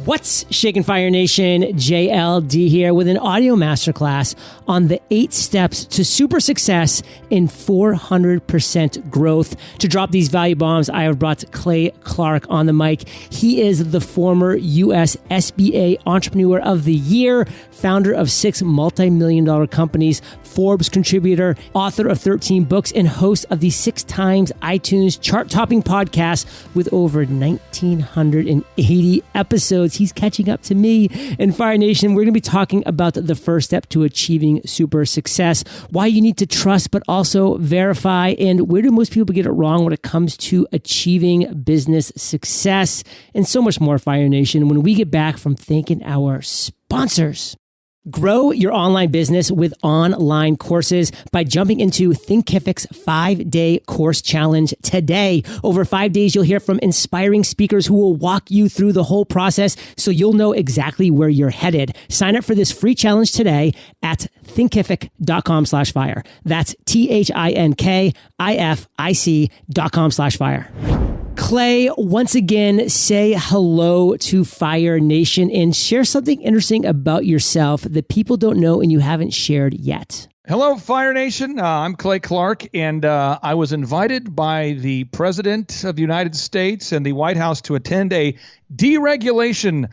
What's shaking, Fire Nation? JLD here with an audio masterclass on the 8 steps to super success in 400% growth. To drop these value bombs, I have brought Clay Clark on the mic. He is the former U.S. SBA Entrepreneur of the Year, founder of 6 multi-million-dollar companies, Forbes contributor, author of 13 books, and host of the 6 times iTunes chart-topping podcast with over 1,980 episodes. He's catching up to me. In Fire Nation, we're going to be talking about the first step to achieving super success, why you need to trust but also verify, and where do most people get it wrong when it comes to achieving business success, and so much more, Fire Nation, when we get back from thanking our sponsors. Grow your online business with online courses by jumping into Thinkific's 5-day course challenge today. Over 5 days, you'll hear from inspiring speakers who will walk you through the whole process so you'll know exactly where you're headed. Sign up for this free challenge today at thinkific.com/fire. That's THINKIFIC.com/fire. Clay, once again, say hello to Fire Nation and share something interesting about yourself that people don't know and you haven't shared yet. Hello, Fire Nation. I'm Clay Clark, and I was invited by the President of the United States and the White House to attend a deregulation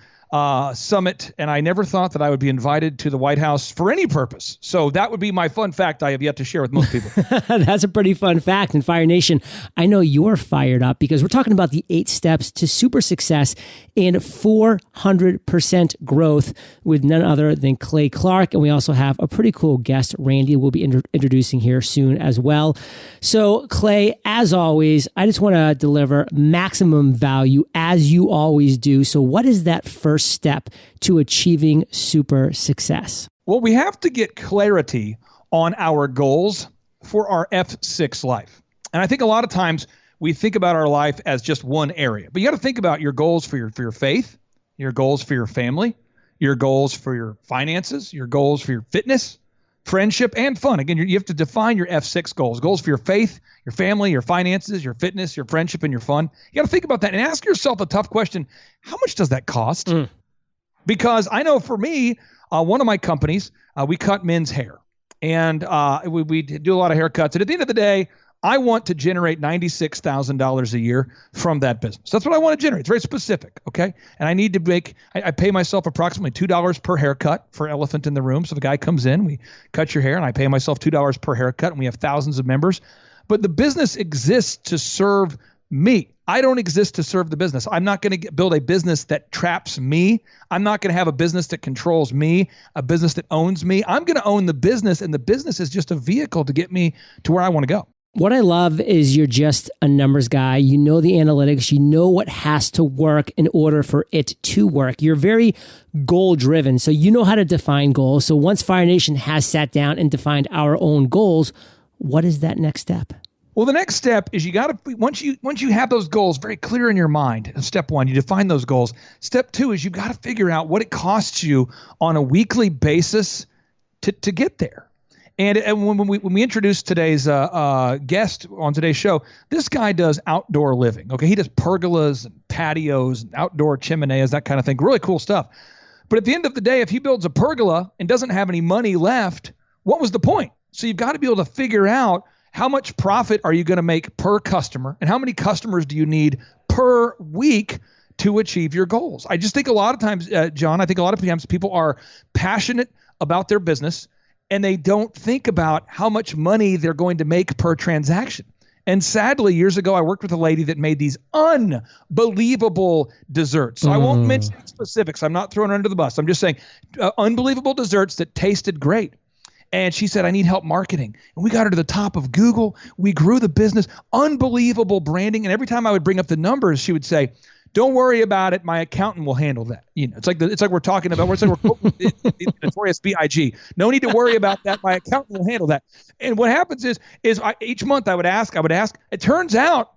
summit, and I never thought that I would be invited to the White House for any purpose. So that would be my fun fact I have yet to share with most people. That's a pretty fun fact. And Fire Nation, I know you're fired up because we're talking about the 8 steps to super success and 400% growth with none other than Clay Clark. And we also have a pretty cool guest, Randy, we'll be introducing here soon as well. So Clay, as always, I just want to deliver maximum value as you always do. So what is that first step to achieving super success? Well, we have to get clarity on our goals for our F6 life. And I think a lot of times we think about our life as just one area, but you got to think about your goals for your faith, your goals for your family, your goals for your finances, your goals for your fitness, friendship, and fun. Again, you have to define your F6 goals for your faith, your family, your finances, your fitness, your friendship, and your fun. You got to think about that and ask yourself a tough question. How much does that cost? Because I know for me, one of my companies, we cut men's hair, and we do a lot of haircuts. And at the end of the day, I want to generate $96,000 a year from that business. That's what I want to generate. It's very specific, okay? And I need to I pay myself approximately $2 per haircut for elephant in the room. So the guy comes in, we cut your hair, and I pay myself $2 per haircut, and we have thousands of members. But the business exists to serve me. I don't exist to serve the business. I'm not going to build a business that traps me. I'm not going to have a business that controls me, a business that owns me. I'm going to own the business, and the business is just a vehicle to get me to where I want to go. What I love is you're just a numbers guy. You know the analytics. You know what has to work in order for it to work. You're very goal driven. So you know how to define goals. So once Fire Nation has sat down and defined our own goals, what is that next step? Well, the next step is you got to, once you have those goals very clear in your mind, step 1, you define those goals. Step 2 is you've got to figure out what it costs you on a weekly basis to get there. And when we introduced today's guest on today's show, this guy does outdoor living. Okay, he does pergolas and patios and outdoor chimeneas, that kind of thing. Really cool stuff. But at the end of the day, if he builds a pergola and doesn't have any money left, what was the point? So you've got to be able to figure out how much profit are you going to make per customer, and how many customers do you need per week to achieve your goals. I just think a lot of times, John, I think a lot of times people are passionate about their business, and they don't think about how much money they're going to make per transaction. And sadly, years ago, I worked with a lady that made these unbelievable desserts. So I won't mention specifics. I'm not throwing her under the bus. I'm just saying unbelievable desserts that tasted great. And she said, I need help marketing. And we got her to the top of Google. We grew the business, unbelievable branding. And every time I would bring up the numbers, she would say, don't worry about it. My accountant will handle that. You know, it's like we're talking about, we're the notorious B.I.G. No need to worry about that. My accountant will handle that. And what happens is each month I would ask. It turns out,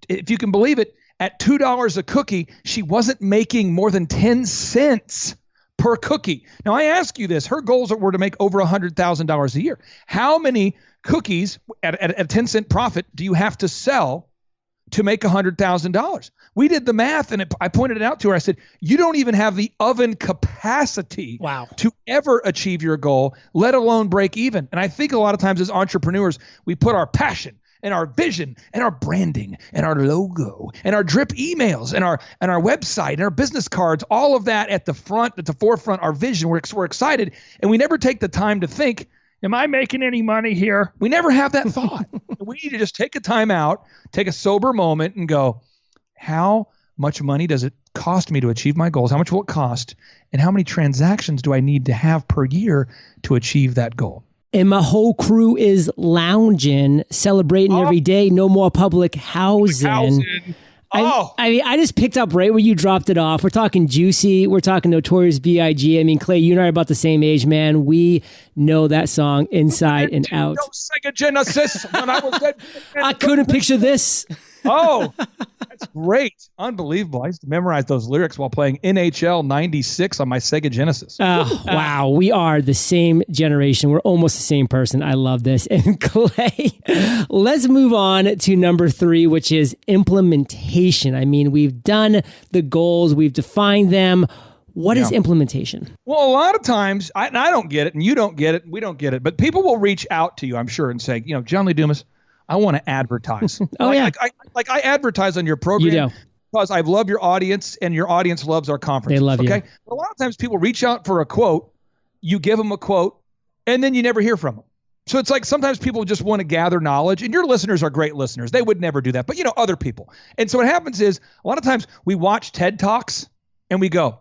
if you can believe it, at $2 a cookie, she wasn't making more than 10 cents per cookie. Now I ask you this: her goals were to make over $100,000 a year. How many cookies at a 10 cent profit do you have to sell to make $100,000. We did the math, and I pointed it out to her. I said, you don't even have the oven capacity to ever achieve your goal, let alone break even. And I think a lot of times as entrepreneurs, we put our passion and our vision and our branding and our logo and our drip emails and our website and our business cards, all of that at the forefront, our vision. We're excited, and we never take the time to think, am I making any money here? We never have that thought. We need to just take a time out, take a sober moment and go, how much money does it cost me to achieve my goals? How much will it cost? And how many transactions do I need to have per year to achieve that goal? And my whole crew is lounging, celebrating every day. No more public housing. I just picked up right where you dropped it off. We're talking Juicy. We're talking Notorious B.I.G. I mean, Clay, you and I are about the same age, man. We know that song inside and out. Sega Genesis. When I was dead. I couldn't picture this. Oh, that's great. Unbelievable. I used to memorize those lyrics while playing NHL 96 on my Sega Genesis. Oh, wow. We are the same generation. We're almost the same person. I love this. And Clay, let's move on to number 3, which is implementation. I mean, we've done the goals. We've defined them. What is implementation? Well, a lot of times, I don't get it, and you don't get it, and we don't get it, but people will reach out to you, I'm sure, and say, John Lee Dumas, I want to advertise. I advertise on your program because I love your audience and your audience loves our conference. They love you. But a lot of times people reach out for a quote, you give them a quote, and then you never hear from them. So it's like sometimes people just want to gather knowledge, and your listeners are great listeners. They would never do that, but other people. And so what happens is a lot of times we watch TED Talks and we go,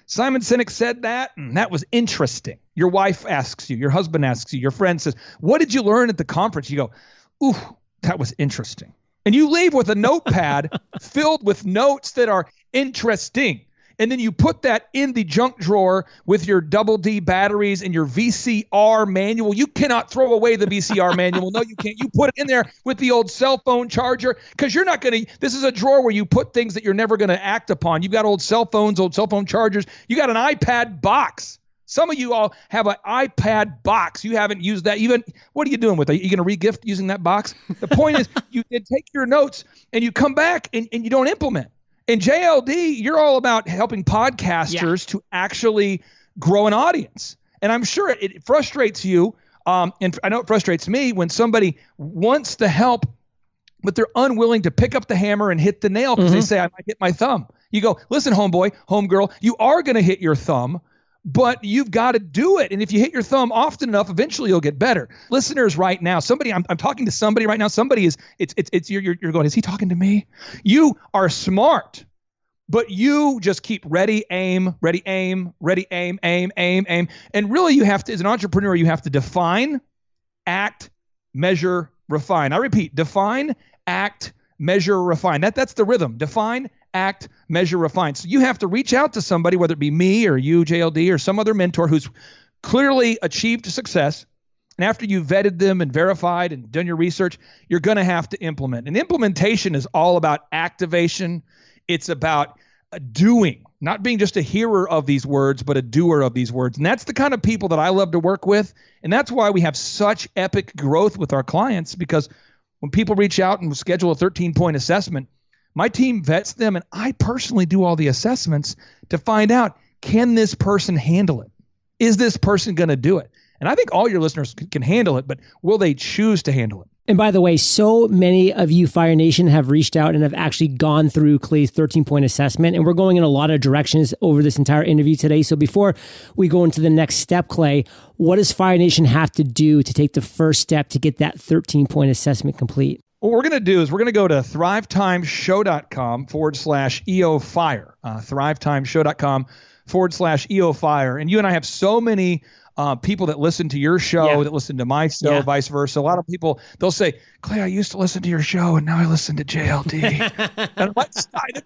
Simon Sinek said that, and that was interesting. Your wife asks you, your husband asks you, your friend says, what did you learn at the conference? You go, ooh, that was interesting. And you leave with a notepad filled with notes that are interesting. And then you put that in the junk drawer with your double D batteries and your VCR manual. You cannot throw away the VCR manual. No, you can't. You put it in there with the old cell phone charger because you're not going to, this is a drawer where you put things that you're never going to act upon. You've got old cell phones, old cell phone chargers. You got an iPad box. Some of you all have an iPad box. You haven't used that. Even, what are you doing with it? Are you going to re-gift using that box? The point is you take your notes and you come back and you don't implement. In JLD, you're all about helping podcasters to actually grow an audience. And I'm sure it frustrates you, and I know it frustrates me when somebody wants the help, but they're unwilling to pick up the hammer and hit the nail because they say, I might hit my thumb. You go, listen, homeboy, homegirl, you are going to hit your thumb, but you've got to do it. And if you hit your thumb often enough, eventually you'll get better. Listeners right now, I'm talking to somebody right now. Somebody is, you're going, is he talking to me? You are smart, but you just keep ready, aim, ready, aim, ready, aim, aim, aim, aim. And really you have to, as an entrepreneur, you have to define, act, measure, refine. I repeat, define, act, measure, refine. That's the rhythm. Define, act, measure, refine. So you have to reach out to somebody, whether it be me or you, JLD, or some other mentor who's clearly achieved success. And after you've vetted them and verified and done your research, you're going to have to implement. And implementation is all about activation. It's about doing, not being just a hearer of these words, but a doer of these words. And that's the kind of people that I love to work with. And that's why we have such epic growth with our clients, because when people reach out and schedule a 13-point assessment, my team vets them, and I personally do all the assessments to find out, can this person handle it? Is this person going to do it? And I think all your listeners can handle it, but will they choose to handle it? And by the way, so many of you, Fire Nation, have reached out and have actually gone through Clay's 13-point assessment. And we're going in a lot of directions over this entire interview today. So before we go into the next step, Clay, what does Fire Nation have to do to take the first step to get that 13-point assessment complete? What we're going to do is we're going to go to thrivetimeshow.com/EOFire, thrivetimeshow.com/EOFire. And you and I have so many people that listen to your show, that listen to my show, vice versa. A lot of people, they'll say, Clay, I used to listen to your show and now I listen to JLD. And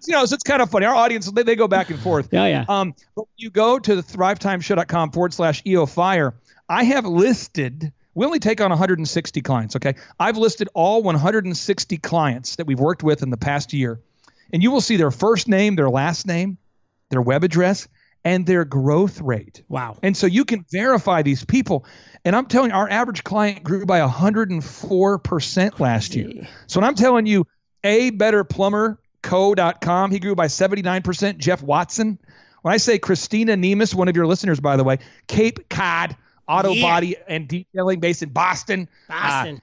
so it's kind of funny. Our audience, they go back and forth. But you go to the thrivetimeshow.com/EOFire. I have listed, we only take on 160 clients, okay? I've listed all 160 clients that we've worked with in the past year. And you will see their first name, their last name, their web address, and their growth rate. Wow. And so you can verify these people. And I'm telling you, our average client grew by 104% last year. So when I'm telling you, abetterplumberco.com, he grew by 79%. Jeff Watson. When I say Christina Nemus, one of your listeners, by the way, Cape Cod Auto Body and Detailing based in Boston.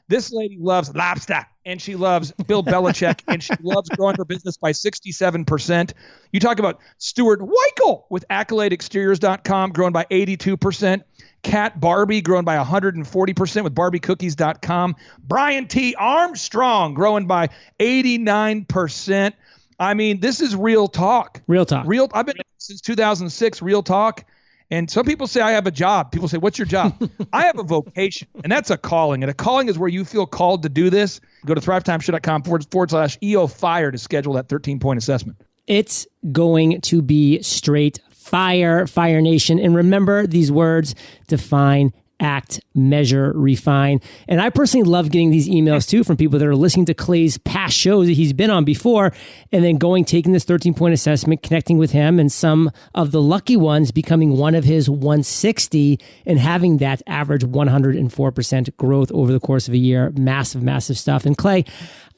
This lady loves lobster, and she loves Bill Belichick, and she loves growing her business by 67%. You talk about Stuart Weichel with AccoladeExteriors.com, growing by 82%. Kat Barbie growing by 140% with BarbieCookies.com. Brian T. Armstrong growing by 89%. I mean, this is real talk. Real talk. I've been since 2006, real talk. And some people say I have a job. People say, what's your job? I have a vocation, and that's a calling. And a calling is where you feel called to do this. Go to thrivetimeshow.com/EO-FIRE to schedule that 13-point assessment. It's going to be straight fire, Fire Nation. And remember these words: define, act, measure, refine. And I personally love getting these emails too from people that are listening to Clay's past shows that he's been on before, and then taking this 13-point assessment, connecting with him, and some of the lucky ones becoming one of his 160 and having that average 104% growth over the course of a year. Massive, massive stuff. And Clay,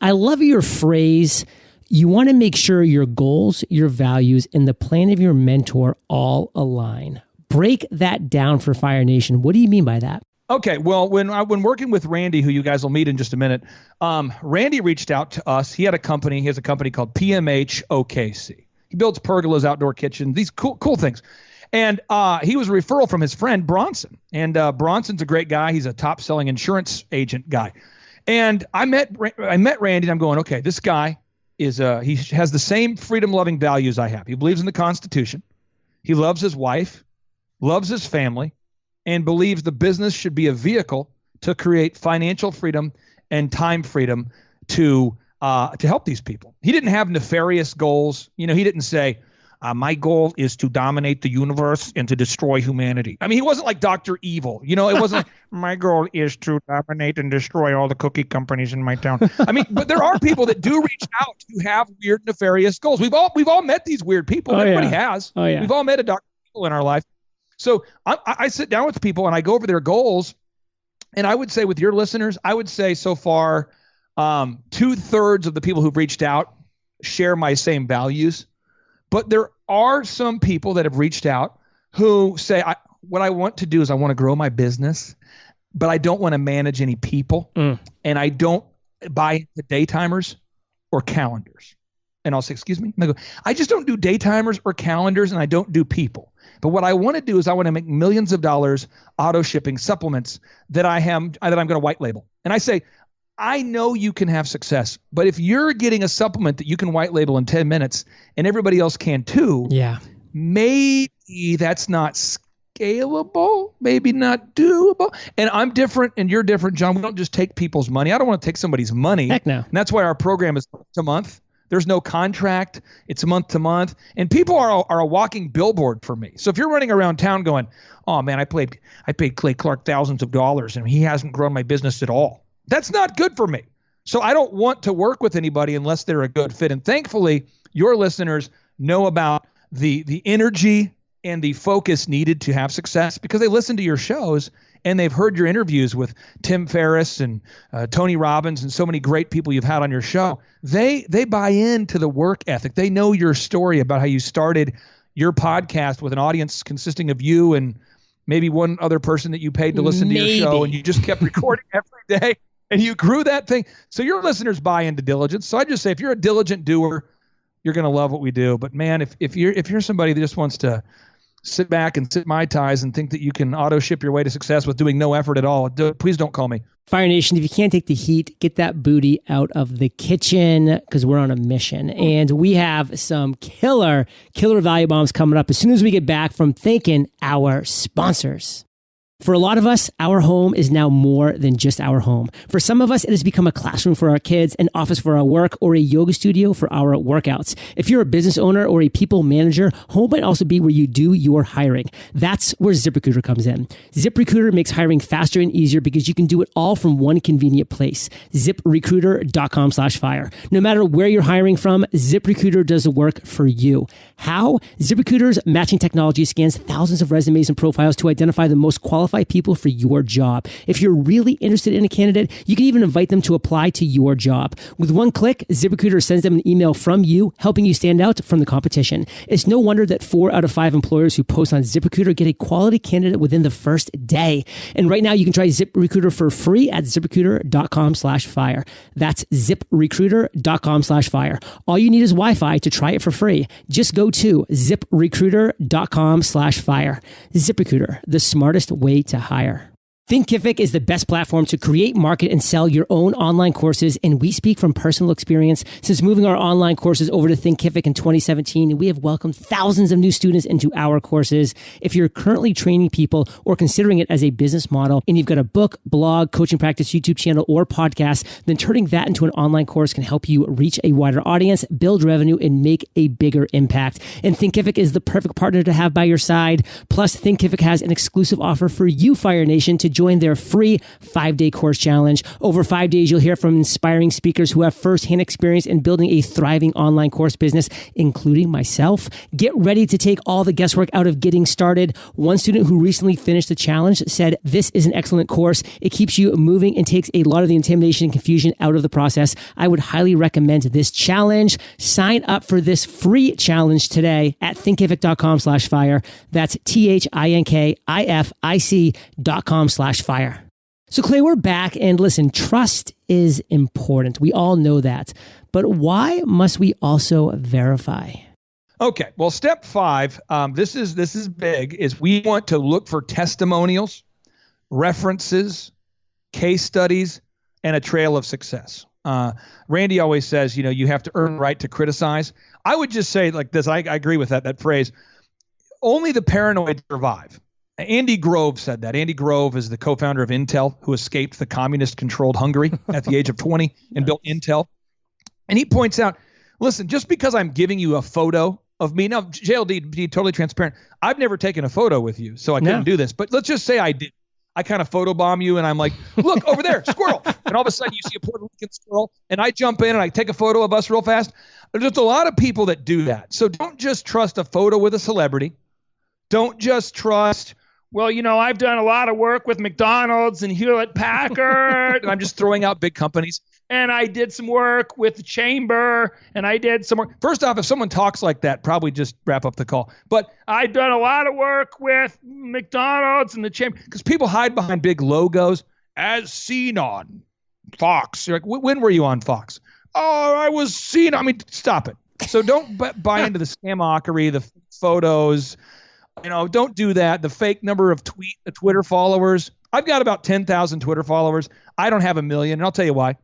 I love your phrase. You want to make sure your goals, your values, and the plan of your mentor all align. Break that down for Fire Nation. What do you mean by that? Okay, well, when working with Randy, who you guys will meet in just a minute, Randy reached out to us. He has a company called PMH OKC. He builds pergolas, outdoor kitchens, these cool things. And he was a referral from his friend Bronson. And Bronson's a great guy. He's a top-selling insurance agent guy. And I met Randy, and I'm going, okay, this guy he has the same freedom-loving values I have. He believes in the Constitution. He loves his wife, loves his family, and believes the business should be a vehicle to create financial freedom and time freedom to help these people. He didn't have nefarious goals. He didn't say, my goal is to dominate the universe and to destroy humanity. I mean, he wasn't like Dr. Evil. It wasn't like, my goal is to dominate and destroy all the cookie companies in my town. I mean, but there are people that do reach out who have weird, nefarious goals. We've all met these weird people. Everybody has. Oh, yeah. We've all met a Dr. Evil in our life. So I sit down with people and I go over their goals. And I would say with your listeners, I would say so far, 2/3 of the people who've reached out share my same values. But there are some people that have reached out who say, what I want to do is I want to grow my business, but I don't want to manage any people. And I don't buy into daytimers or calendars. And I'll say, excuse me? And they go, I just don't do daytimers or calendars, and I don't do people. But what I want to do is I want to make millions of dollars auto shipping supplements that I'm going to white label. And I say, I know you can have success, but if you're getting a supplement that you can white label in 10 minutes and everybody else can too, maybe that's not scalable, maybe not doable. And I'm different and you're different, John. We don't just take people's money. I don't want to take somebody's money. Heck no. And that's why our program is month to month. There's no contract. It's month to month. And people are a walking billboard for me. So if you're running around town going, oh man, I paid Clay Clark thousands of dollars and he hasn't grown my business at all, that's not good for me. So I don't want to work with anybody unless they're a good fit. And thankfully, your listeners know about the energy and the focus needed to have success because they listen to your shows and they've heard your interviews with Tim Ferriss and Tony Robbins and so many great people you've had on your show. They buy into the work ethic. They know your story about how you started your podcast with an audience consisting of you and maybe one other person that you paid to listen to your show, and you just kept recording every day. And you grew that thing. So your listeners buy into diligence. So I just say, if you're a diligent doer, you're going to love what we do. But man, if you're somebody that just wants to sit back and sit Mai Tais and think that you can auto ship your way to success with doing no effort at all, please don't call me. Fire Nation, if you can't take the heat, get that booty out of the kitchen because we're on a mission. And we have some killer value bombs coming up as soon as we get back from thanking our sponsors. For a lot of us, our home is now more than just our home. For some of us, it has become a classroom for our kids, an office for our work, or a yoga studio for our workouts. If you're a business owner or a people manager, home might also be where you do your hiring. That's where ZipRecruiter comes in. ZipRecruiter makes hiring faster and easier because you can do it all from one convenient place. ZipRecruiter.com/fire. No matter where you're hiring from, ZipRecruiter does the work for you. How? ZipRecruiter's matching technology scans thousands of resumes and profiles to identify the most qualified people for your job. If you're really interested in a candidate, you can even invite them to apply to your job. With one click, ZipRecruiter sends them an email from you, helping you stand out from the competition. It's no wonder that 4 out of 5 employers who post on ZipRecruiter get a quality candidate within the first day. And right now, you can try ZipRecruiter for free at ZipRecruiter.com/fire. That's ZipRecruiter.com/fire. All you need is Wi-Fi to try it for free. Just go to ZipRecruiter.com/fire. ZipRecruiter, the smartest way to hire. Thinkific is the best platform to create, market, and sell your own online courses, and we speak from personal experience. Since moving our online courses over to Thinkific in 2017, we have welcomed thousands of new students into our courses. If you're currently training people or considering it as a business model, and you've got a book, blog, coaching practice, YouTube channel, or podcast, then turning that into an online course can help you reach a wider audience, build revenue, and make a bigger impact. And Thinkific is the perfect partner to have by your side. Plus, Thinkific has an exclusive offer for you, Fire Nation, to join their free 5-day course challenge. Over 5 days, you'll hear from inspiring speakers who have firsthand experience in building a thriving online course business, including myself. Get ready to take all the guesswork out of getting started. One student who recently finished the challenge said, "This is an excellent course. It keeps you moving and takes a lot of the intimidation and confusion out of the process. I would highly recommend this challenge." Sign up for this free challenge today at thinkific.com/fire. That's THINKIFIC.com/fire. So Clay, we're back, and listen, trust is important. We all know that, but why must we also verify? Okay, well, step 5, this is big, is we want to look for testimonials, references, case studies, and a trail of success. Randy always says, you have to earn the right to criticize. I would just say like this, I agree with that phrase, only the paranoid survive. Andy Grove said that. Andy Grove is the co-founder of Intel, who escaped the communist-controlled Hungary at the age of 20 and built Intel. And he points out, listen, just because I'm giving you a photo of me, now, JLD, be totally transparent, I've never taken a photo with you, so I couldn't do this. But let's just say I did. I kind of photobomb you, and I'm like, look, over there, squirrel. And all of a sudden, you see a Puerto Rican squirrel, and I jump in, and I take a photo of us real fast. There's a lot of people that do that. So don't just trust a photo with a celebrity. Don't just trust, well, I've done a lot of work with McDonald's and Hewlett Packard. And I'm just throwing out big companies. And I did some work with the Chamber, and I did some work. First off, if someone talks like that, probably just wrap up the call. But I've done a lot of work with McDonald's and the Chamber, because people hide behind big logos, as seen on Fox. You're like, when were you on Fox? Oh, I was seen. I mean, stop it. So don't buy into the scamockery, the photos. Don't do that. The fake number of Twitter followers. I've got about 10,000 Twitter followers. I don't have 1 million, and I'll tell you why.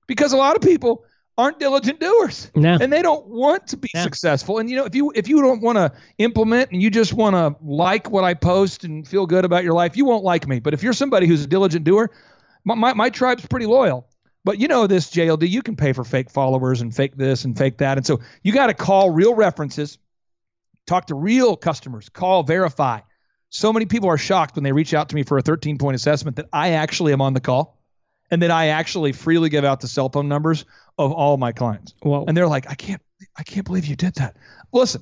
Because a lot of people aren't diligent doers, and they don't want to be successful. And if you don't want to implement and you just want to like what I post and feel good about your life, you won't like me. But if you're somebody who's a diligent doer, my tribe's pretty loyal. But this, JLD, you can pay for fake followers and fake this and fake that. And so you got to call real references. Talk to real customers. Call, verify. So many people are shocked when they reach out to me for a 13-point assessment that I actually am on the call and that I actually freely give out the cell phone numbers of all my clients. Whoa. And they're like, I can't believe you did that. Listen,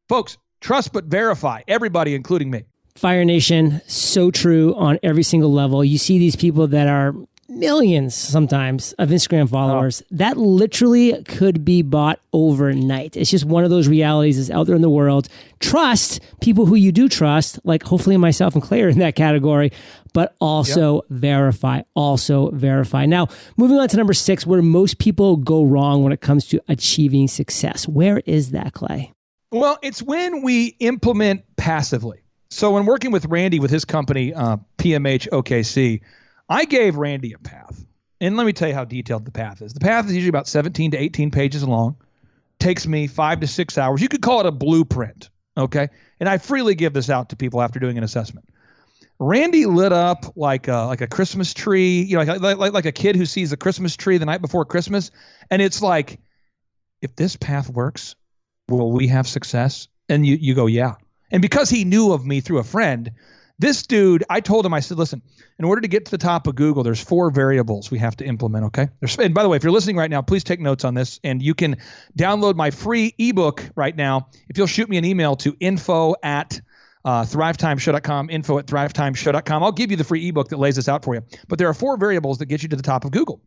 folks, trust but verify. Everybody, including me. Fire Nation, so true on every single level. You see these people that are millions sometimes of Instagram followers that literally could be bought overnight. It's just one of those realities that's out there in the world. Trust people who you do trust, like hopefully myself and Clay are in that category, but also verify. Now, moving on to number 6, where most people go wrong when it comes to achieving success. Where is that, Clay? Well, it's when we implement passively. So when working with Randy with his company, PMH OKC, I gave Randy a path. And let me tell you how detailed the path is. The path is usually about 17 to 18 pages long. Takes me 5 to 6 hours. You could call it a blueprint, okay? And I freely give this out to people after doing an assessment. Randy lit up like a Christmas tree, like a kid who sees a Christmas tree the night before Christmas. And it's like, if this path works, will we have success? And you go, yeah. And because he knew of me through a friend, this dude, I told him, I said, listen, in order to get to the top of Google, there's 4 variables we have to implement, okay? And by the way, if you're listening right now, please take notes on this. And you can download my free ebook right now if you'll shoot me an email to info@thrivetimeshow.com, info@thrivetimeshow.com. I'll give you the free ebook that lays this out for you. But there are 4 variables that get you to the top of Google.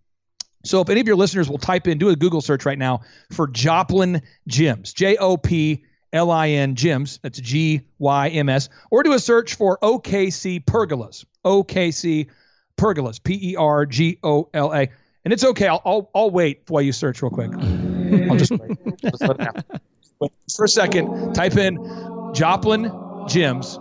So if any of your listeners will type in, do a Google search right now for Joplin Gyms, Joplin Gyms, that's GYMS, or do a search for OKC Pergolas, OKC Pergolas, Pergola. And it's okay, I'll wait while you search real quick. I'll just wait. Just let it happen. Wait for a second, type in Joplin Gyms.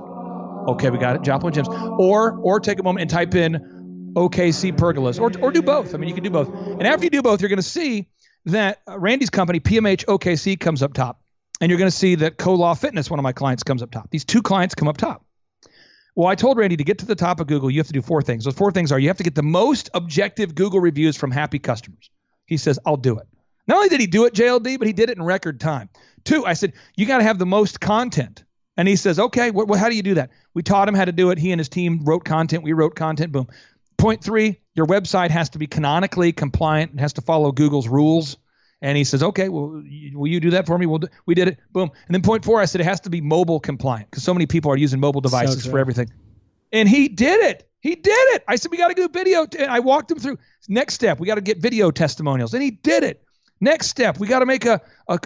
Okay, we got it, Joplin Gyms. Or take a moment and type in OKC Pergolas, or do both. I mean, you can do both. And after you do both, you're going to see that Randy's company, PMH OKC, comes up top. And you're going to see that Co-Law Fitness, one of my clients, comes up top. These 2 clients come up top. Well, I told Randy to get to the top of Google, you have to do 4 things. Those 4 things are, you have to get the most objective Google reviews from happy customers. He says, I'll do it. Not only did he do it, JLD, but he did it in record time. 2, I said, you got to have the most content. And he says, okay, how do you do that? We taught him how to do it. He and his team wrote content. We wrote content. Boom. Point 3, your website has to be canonically compliant. It has to follow Google's rules. And he says, okay, well, will you do that for me? We did it. Boom. And then point 4, I said, it has to be mobile compliant because so many people are using mobile devices for everything. And he did it. He did it. I said, we got to do video. And I walked him through. Next step, we got to get video testimonials. And he did it. Next step, we got to make a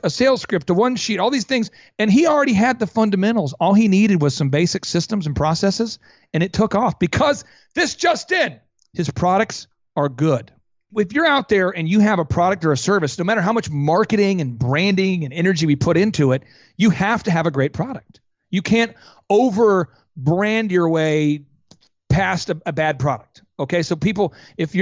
sales script, a one sheet, all these things. And he already had the fundamentals. All he needed was some basic systems and processes. And it took off because this just in, his products are good. If you're out there and you have a product or a service, no matter how much marketing and branding and energy we put into it, you have to have a great product. You can't over brand your way past a bad product. Okay. So people, if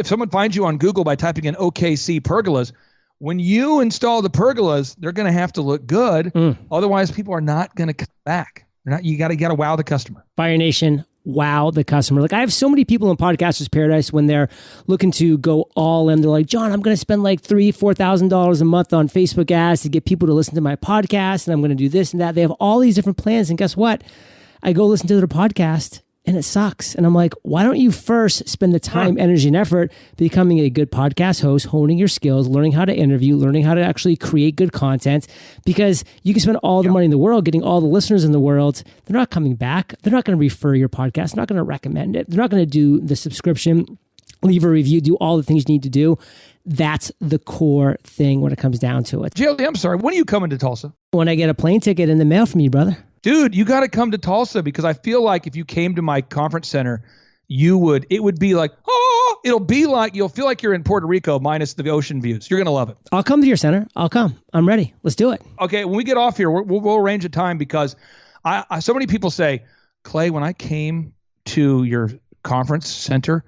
someone finds you on Google by typing in OKC Pergolas, when you install the pergolas, they're going to have to look good. Otherwise people are not going to come back. You got to wow the customer. Fire Nation, wow the customer. Like, I have so many people in Podcasters Paradise when they're looking to go all in. They're like, John, I'm going to spend like $3,000-$4,000 a month on Facebook ads to get people to listen to my podcast, and I'm going to do this and that. They have all these different plans, and guess what? I go listen to their podcast and it sucks. And I'm like, why don't you first spend the time, energy, and effort becoming a good podcast host, honing your skills, learning how to interview, learning how to actually create good content? Because you can spend all the money in the world getting all the listeners in the world. They're not coming back. They're not going to refer your podcast. They're not going to recommend it. They're not going to do the subscription, leave a review, do all the things you need to do. That's the core thing when it comes down to it. JLD, I'm sorry. When are you coming to Tulsa? When I get a plane ticket in the mail from you, brother. Dude, you got to come to Tulsa because I feel like if you came to my conference center, it would be like, it'll be like, you'll feel like you're in Puerto Rico minus the ocean views. You're going to love it. I'll come to your center. I'll come. I'm ready. Let's do it. Okay. When we get off here, we'll arrange a time because so many people say, Clay, when I came to your conference center,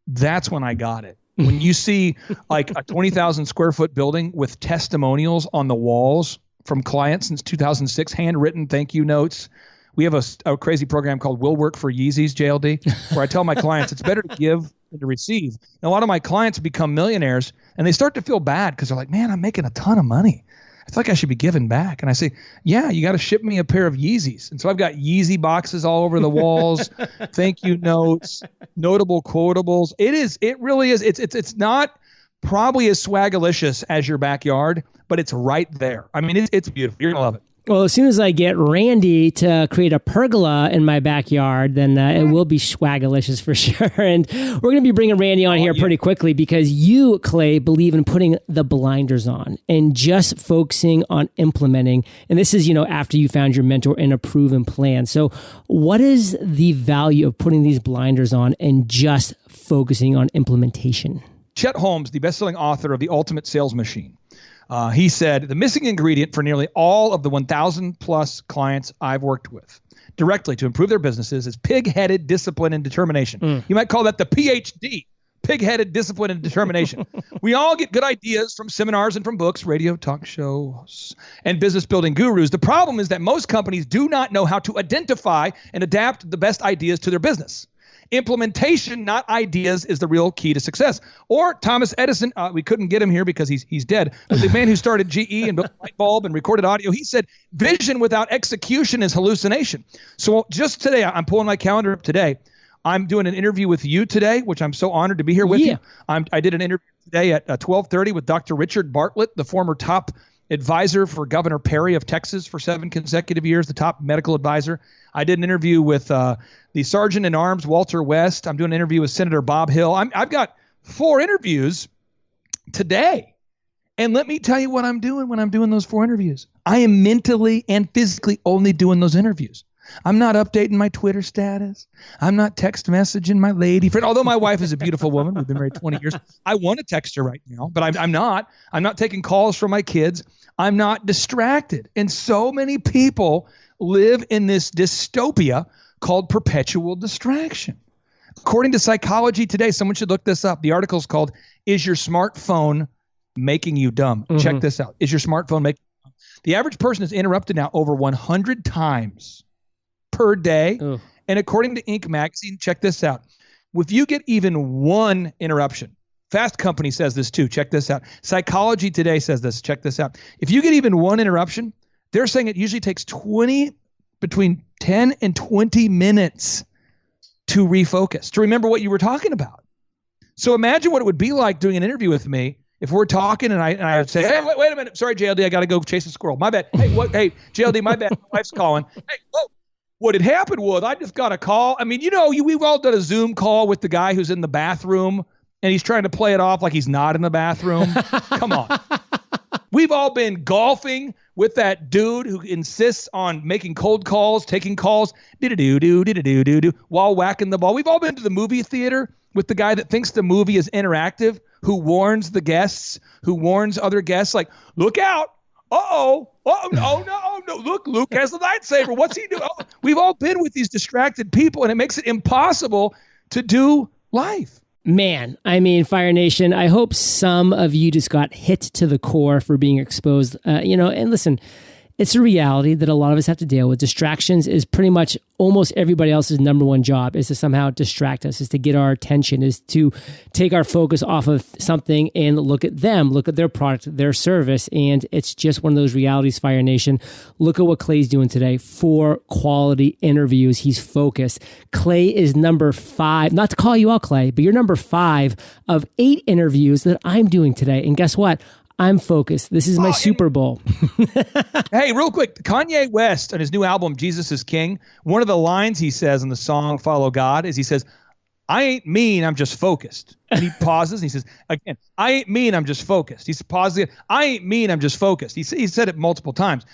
that's when I got it. When you see like a 20,000 square foot building with testimonials on the walls from clients since 2006, handwritten thank you notes. We have a crazy program called Will Work for Yeezys, JLD, where I tell my clients it's better to give than to receive. And a lot of my clients become millionaires and they start to feel bad because they're like, man, I'm making a ton of money. I feel like I should be giving back. And I say, yeah, you got to ship me a pair of Yeezys. And so I've got Yeezy boxes all over the walls, thank you notes, notable quotables. It really is. It's not probably as swagalicious as your backyard, but it's right there. I mean, it's beautiful. You're going to love it. Well, as soon as I get Randy to create a pergola in my backyard, then it will be swagalicious for sure. And we're going to be bringing Randy on here pretty quickly because you, Clay, believe in putting the blinders on and just focusing on implementing. And this is, after you found your mentor and a proven plan. So what is the value of putting these blinders on and just focusing on implementation? Chet Holmes, the best-selling author of The Ultimate Sales Machine, he said, the missing ingredient for nearly all of the 1,000 plus clients I've worked with directly to improve their businesses is pig-headed discipline and determination. You might call that the PhD, pig-headed discipline and determination. We all get good ideas from seminars and from books, radio, talk shows, and business building gurus. The problem is that most companies do not know how to identify and adapt the best ideas to their business. Implementation, not ideas, is the real key to success. Or Thomas Edison, we couldn't get him here because he's dead, but the man who started GE and built a light bulb and recorded audio, he said, vision without execution is hallucination. So just today, I'm pulling my calendar up today. I'm doing an interview with you today, which I'm so honored to be here with you. I did an interview today at 12:30 with Dr. Richard Bartlett, the former top advisor for Governor Perry of Texas for 7 consecutive years, the top medical advisor. I did an interview with the Sergeant in Arms, Walter West. I'm doing an interview with Senator Bob Hill. I've got 4 interviews today. And let me tell you what I'm doing when I'm doing those 4 interviews. I am mentally and physically only doing those interviews. I'm not updating my Twitter status. I'm not text messaging my lady friend. Although my wife is a beautiful woman. We've been married 20 years. I want to text her right now, but I'm not. I'm not taking calls from my kids. I'm not distracted. And so many people live in this dystopia called perpetual distraction. According to Psychology Today, someone should look this up. The article is called, Is Your Smartphone Making You Dumb? Mm-hmm. Check this out. Is your smartphone making you dumb? The average person is interrupted now over 100 times per day. Ugh. And according to Inc. magazine, check this out. If you get even one interruption, Fast Company says this too. Check this out. Psychology Today says this. Check this out. If you get even one interruption, they're saying it usually takes between 10 and 20 minutes to refocus, to remember what you were talking about. So imagine what it would be like doing an interview with me if we're talking and I would say, hey, wait a minute. Sorry, JLD, I got to go chase a squirrel. My bad. Hey, Hey, JLD, my bad. My wife's calling. Hey, whoa. What had happened was I just got a call. I mean, we've all done a Zoom call with the guy who's in the bathroom and he's trying to play it off like he's not in the bathroom. Come on. We've all been golfing with that dude who insists on making cold calls, taking calls, while whacking the ball. We've all been to the movie theater with the guy that thinks the movie is interactive, who warns the guests, who warns other guests, like, look out. Uh-oh. Oh, no. Look, Luke has the lightsaber. What's he doing? Oh. We've all been with these distracted people, and it makes it impossible to do life. Man, I mean, Fire Nation, I hope some of you just got hit to the core for being exposed. And listen, it's a reality that a lot of us have to deal with. Distractions is pretty much almost everybody else's number one job, is to somehow distract us, is to get our attention, is to take our focus off of something and look at them, look at their product, their service. And it's just one of those realities, Fire Nation. Look at what Clay's doing today. 4 quality interviews. He's focused. Clay is number 5, not to call you out, Clay, but you're number 5 of 8 interviews that I'm doing today. And guess what? I'm focused. This is my Super Bowl. Hey, real quick, Kanye West on his new album, Jesus is King, one of the lines he says in the song Follow God is he says, I ain't mean, I'm just focused. And he pauses and he says, again, I ain't mean, I'm just focused. He's pausing. I ain't mean, I'm just focused. He said it multiple times.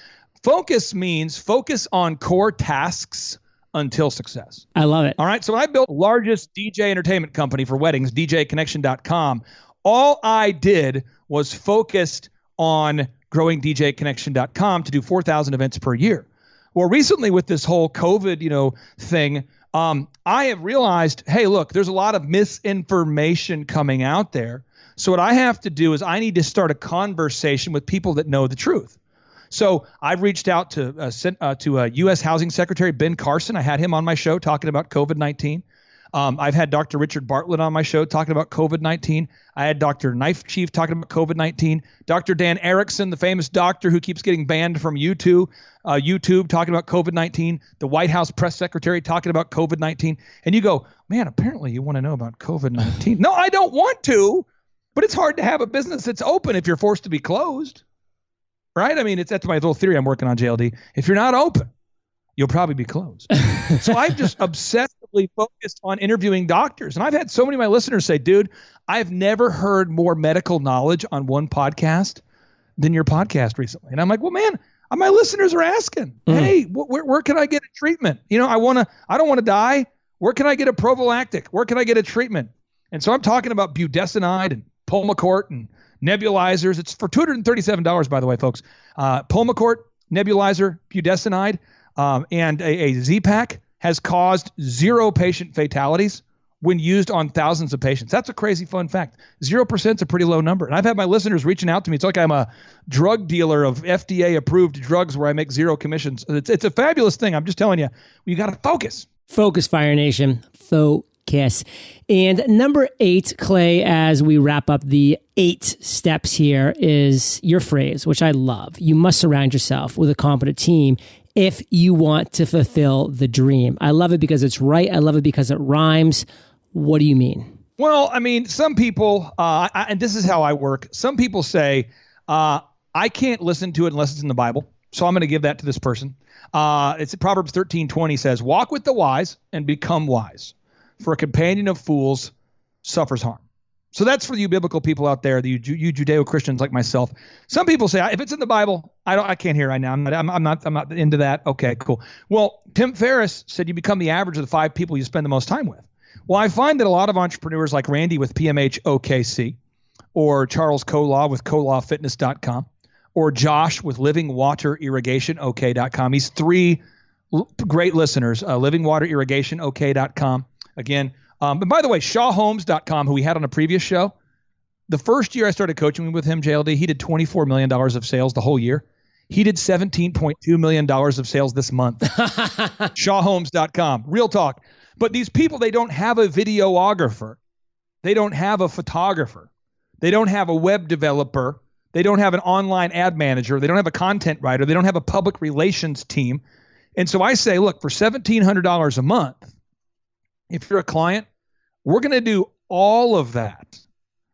Focus means focus on core tasks until success. I love it. All right. So when I built the largest DJ entertainment company for weddings, DJconnection.com, all I did was focused on growing DJconnection.com to do 4,000 events per year. Well, recently with this whole COVID, thing, I have realized, hey, look, there's a lot of misinformation coming out there. So what I have to do is I need to start a conversation with people that know the truth. So I've reached out to U.S. Housing Secretary Ben Carson. I had him on my show talking about COVID-19. I've had Dr. Richard Bartlett on my show talking about COVID-19. I had Dr. Knife Chief talking about COVID-19. Dr. Dan Erickson, the famous doctor who keeps getting banned from YouTube talking about COVID-19. The White House press secretary talking about COVID-19. And you go, man, apparently you want to know about COVID-19. No, I don't want to, but it's hard to have a business that's open if you're forced to be closed. Right? I mean, that's my little theory I'm working on, JLD. If you're not open, you'll probably be closed. So I've just obsessively focused on interviewing doctors. And I've had so many of my listeners say, dude, I've never heard more medical knowledge on one podcast than your podcast recently. And I'm like, well, man, my listeners are asking, hey, where can I get a treatment? I don't want to die. Where can I get a prophylactic? Where can I get a treatment? And so I'm talking about budesonide and Pulmicort and nebulizers. It's for $237, by the way, folks. Pulmicort, nebulizer, budesonide, and a Z-Pack has caused 0 patient fatalities when used on thousands of patients. That's a crazy fun fact. 0% is a pretty low number. And I've had my listeners reaching out to me. It's like I'm a drug dealer of FDA-approved drugs where I make zero commissions. It's a fabulous thing. I'm just telling you, you got to focus. Focus, Fire Nation. Focus. And number 8, Clay, as we wrap up the 8 steps here, is your phrase, which I love. You must surround yourself with a competent team if you want to fulfill the dream. I love it because it's right. I love it because it rhymes. What do you mean? Well, I mean, some people, and this is how I work. Some people say, I can't listen to it unless it's in the Bible. So I'm going to give that to this person. It's Proverbs 13:20 says, walk with the wise and become wise, for a companion of fools suffers harm. So that's for you biblical people out there, you Judeo-Christians like myself. Some people say, if it's in the Bible, I can't hear right now. I'm not into that. Okay, cool. Well, Tim Ferriss said you become the average of the 5 people you spend the most time with. Well, I find that a lot of entrepreneurs like Randy with PMH OKC, or Charles Kolaw with kolawfitness.com, or Josh with livingwaterirrigationok.com. He's 3 great listeners, livingwaterirrigationok.com. Again, but by the way, shawhomes.com, who we had on a previous show, the first year I started coaching with him, JLD, he did $24 million of sales the whole year. He did $17.2 million of sales this month. shawhomes.com, real talk. But these people, they don't have a videographer. They don't have a photographer. They don't have a web developer. They don't have an online ad manager. They don't have a content writer. They don't have a public relations team. And so I say, look, for $1,700 a month, if you're a client, we're going to do all of that.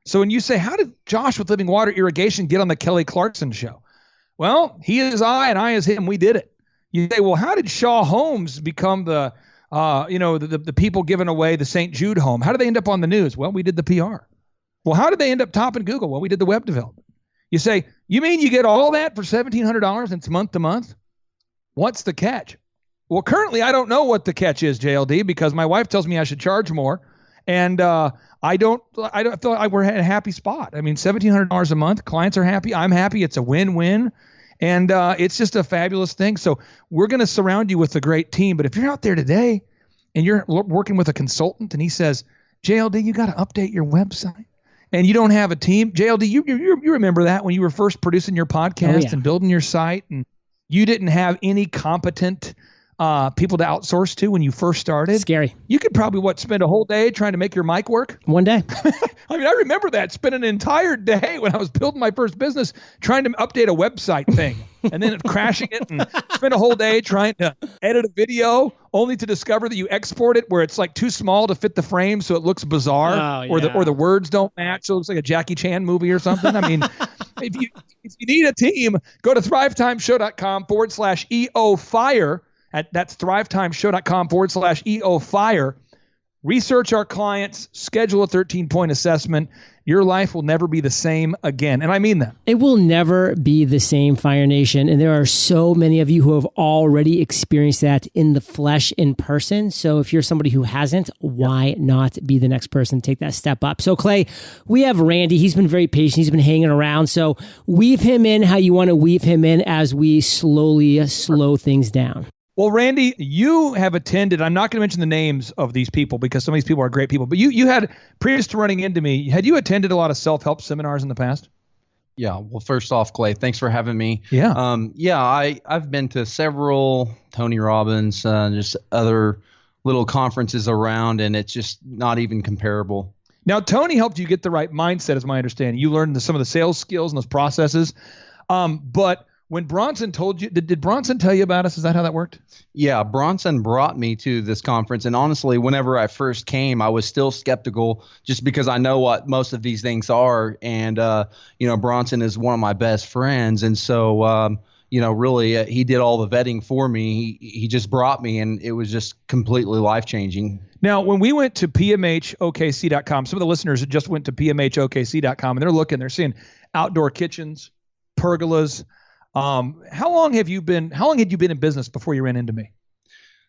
So when you say, how did Josh with Living Water Irrigation get on the Kelly Clarkson show? Well, he is I and I is him. We did it. You say, well, how did Shaw Homes become the people giving away the St. Jude home? How did they end up on the news? Well, we did the PR. Well, how did they end up topping Google? Well, we did the web development. You say, you mean you get all that for $1,700 and it's month to month? What's the catch? Well, currently, I don't know what the catch is, JLD, because my wife tells me I should charge more. And I don't feel like we're at a happy spot. I mean, $1,700 a month, clients are happy. I'm happy. It's a win-win. And it's just a fabulous thing. So we're going to surround you with a great team. But if you're out there today and you're working with a consultant and he says, JLD, you got to update your website, and you don't have a team. JLD, you remember that when you were first producing your podcast and building your site, and you didn't have any competent people to outsource to when you first started. Scary. You could probably spend a whole day trying to make your mic work. One day. I mean, I remember that. Spent an entire day when I was building my first business trying to update a website thing and then crashing it, and spent a whole day trying to edit a video only to discover that you export it where it's like too small to fit the frame, so it looks bizarre, or the words don't match, so it looks like a Jackie Chan movie or something. I mean, if you need a team, go to thrivetimeshow.com/EOFire. That's thrivetimeshow.com/EOFire. Research our clients, schedule a 13-point assessment. Your life will never be the same again. And I mean that. It will never be the same, Fire Nation. And there are so many of you who have already experienced that in the flesh, in person. So if you're somebody who hasn't, why not be the next person to take that step up? So Clay, we have Randy. He's been very patient. He's been hanging around. So weave him in how you want to weave him in as we slowly slow things down. Well, Randy, you have attended, I'm not going to mention the names of these people because some of these people are great people, but you had, previous to running into me, had you attended a lot of self-help seminars in the past? Yeah. Well, first off, Clay, thanks for having me. Yeah. I've been to several Tony Robbins, just other little conferences around, and it's just not even comparable. Now, Tony helped you get the right mindset, is my understanding. You learned some of the sales skills and those processes, but when Bronson told you, did Bronson tell you about us? Is that how that worked? Yeah, Bronson brought me to this conference. And honestly, whenever I first came, I was still skeptical just because I know what most of these things are. And, Bronson is one of my best friends. And so, really, he did all the vetting for me. He just brought me, and it was just completely life-changing. Now, when we went to pmhokc.com, some of the listeners just went to pmhokc.com, and they're seeing outdoor kitchens, pergolas. How long had you been in business before you ran into me?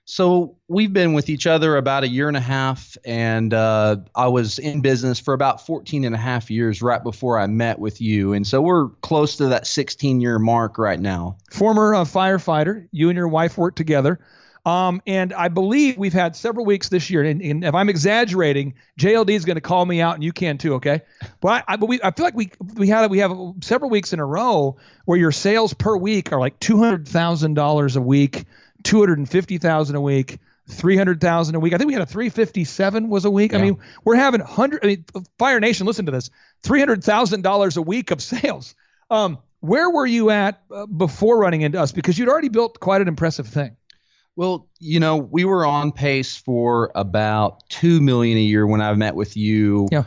So we've been with each other about 1.5 years, and I was in business for about 14 and a half years right before I met with you. And so we're close to that 16-year mark right now. Former firefighter, you and your wife worked together. And I believe we've had several weeks this year, and if I'm exaggerating, JLD is going to call me out, and you can too, okay? But I feel like we have several weeks in a row where your sales per week are like $200,000 a week, $250,000 a week, $300,000 a week. I think we had a 357 was a week. Yeah. I mean, we're having Fire Nation, listen to this, $300,000 a week of sales. Where were you at before running into us? Because you'd already built quite an impressive thing. Well, we were on pace for about $2 million a year when I met with you. Yeah.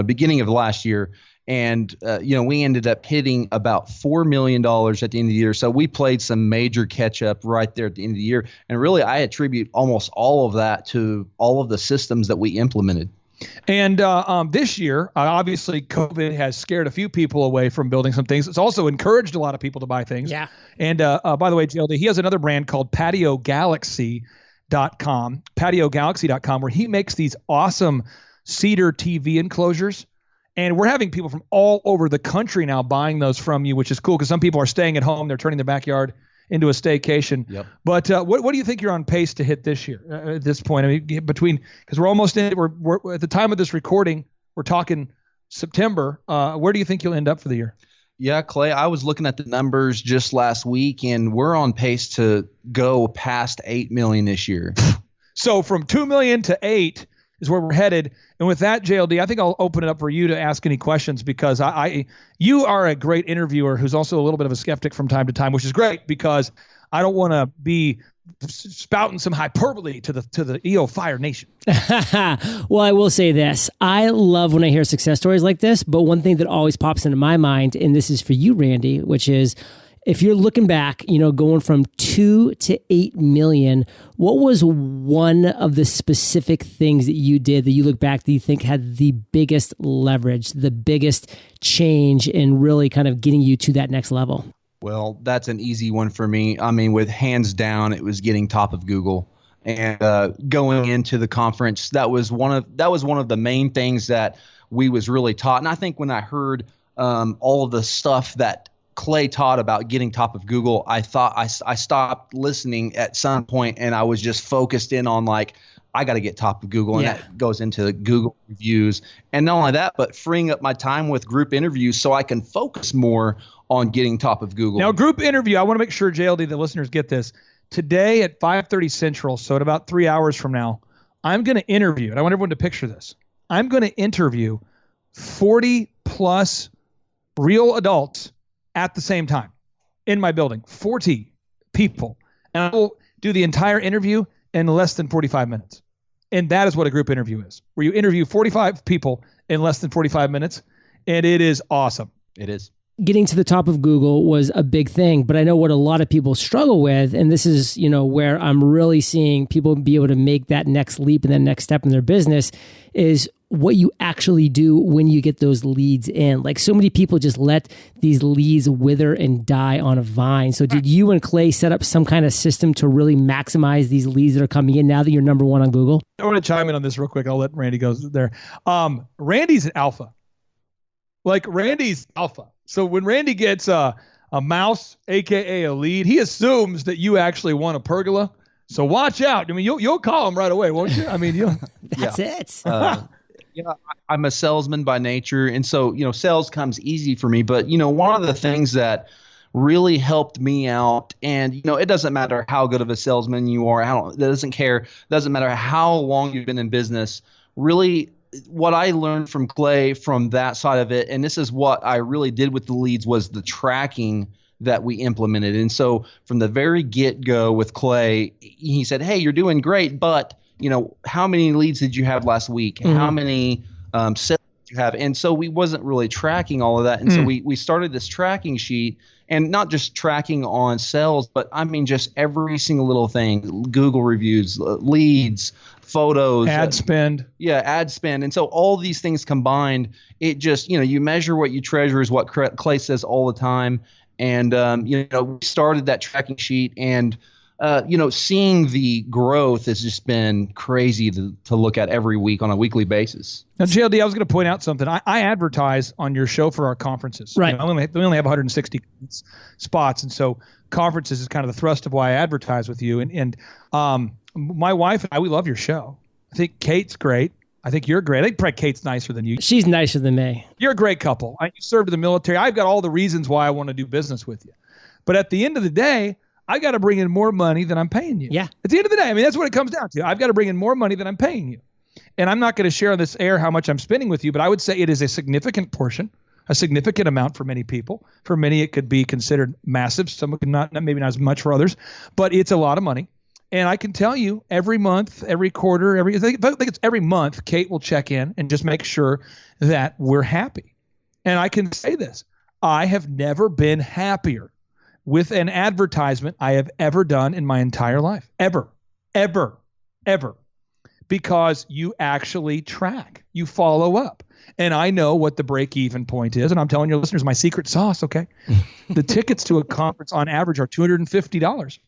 Beginning of last year. And, we ended up hitting about $4 million at the end of the year. So we played some major catch up right there at the end of the year. And really, I attribute almost all of that to all of the systems that we implemented. And this year, obviously, COVID has scared a few people away from building some things. It's also encouraged a lot of people to buy things. Yeah. And by the way, JLD, he has another brand called PatioGalaxy.com, where he makes these awesome cedar TV enclosures. And we're having people from all over the country now buying those from you, which is cool because some people are staying at home. They're turning their backyard into a staycation. Yep. But what do you think you're on pace to hit this year at this point? I mean, because we're almost in, we're at the time of this recording, we're talking September. Where do you think you'll end up for the year? Yeah, Clay, I was looking at the numbers just last week, and we're on pace to go past 8 million this year. So from 2 million to 8 is where we're headed. And with that, JLD, I think I'll open it up for you to ask any questions because you are a great interviewer who's also a little bit of a skeptic from time to time, which is great because I don't want to be spouting some hyperbole to the EO Fire Nation. Well, I will say this. I love when I hear success stories like this, but one thing that always pops into my mind, and this is for you, Randy, which is if you're looking back, going from 2 to 8 million, what was one of the specific things that you did that you look back that you think had the biggest leverage, the biggest change in really kind of getting you to that next level? Well, that's an easy one for me. I mean, with hands down, it was getting top of Google. And going into the conference, that was one of the main things that we was really taught. And I think when I heard all of the stuff that Clay taught about getting top of Google, I thought I stopped listening at some point, and I was just focused in on like, I got to get top of Google, and that goes into Google reviews. And not only that, but freeing up my time with group interviews so I can focus more on getting top of Google. Now, group interview, I want to make sure, JLD, the listeners get this. Today at 5:30 Central, so at about 3 hours from now, I'm going to interview, and I want everyone to picture this. I'm going to interview 40 plus real adults at the same time in my building, 40 people. And I will do the entire interview in less than 45 minutes. And that is what a group interview is, where you interview 45 people in less than 45 minutes. And it is awesome. It is. Getting to the top of Google was a big thing, but I know what a lot of people struggle with, and this is, where I'm really seeing people be able to make that next leap and that next step in their business is what you actually do when you get those leads in. Like so many people just let these leads wither and die on a vine. So did you and Clay set up some kind of system to really maximize these leads that are coming in now that you're number one on Google? I want to chime in on this real quick. I'll let Randy go there. Randy's an alpha. Like Randy's alpha. So when Randy gets a mouse, AKA a lead, he assumes that you actually want a pergola. So watch out. I mean, you'll call him right away, won't you? I mean, that's it. I'm a salesman by nature. And so, sales comes easy for me. But, one of the things that really helped me out, and, it doesn't matter how good of a salesman you are. It doesn't matter how long you've been in business. Really, what I learned from Clay from that side of it, and this is what I really did with the leads, was the tracking that we implemented. And so from the very get-go with Clay, he said, hey, you're doing great, but how many leads did you have last week? Mm-hmm. How many sales did you have? And so we wasn't really tracking all of that. And so we started this tracking sheet, and not just tracking on sales, but I mean just every single little thing, Google reviews, leads, photos, ad spend. Ad spend. And so all these things combined, it just, you measure what you treasure is what Clay says all the time. And, we started that tracking sheet, and seeing the growth has just been crazy to look at every week on a weekly basis. Now, JLD, I was going to point out something. I advertise on your show for our conferences. Right. We only have 160 spots. And so conferences is kind of the thrust of why I advertise with you. And my wife and I, we love your show. I think Kate's great. I think you're great. I think probably Kate's nicer than you. She's nicer than me. You're a great couple. You served in the military. I've got all the reasons why I want to do business with you. But at the end of the day, I got to bring in more money than I'm paying you. Yeah. At the end of the day, I mean, that's what it comes down to. I've got to bring in more money than I'm paying you. And I'm not going to share on this air how much I'm spending with you, but I would say it is a significant portion, a significant amount for many people. For many, it could be considered massive. Some could not, maybe not as much for others, but it's a lot of money. And I can tell you every month, every quarter, I think it's every month, Kate will check in and just make sure that we're happy. And I can say this, I have never been happier with an advertisement I have ever done in my entire life. Ever. Because you actually track. You follow up. And I know what the break-even point is. And I'm telling your listeners my secret sauce, okay? The tickets to a conference on average are $250.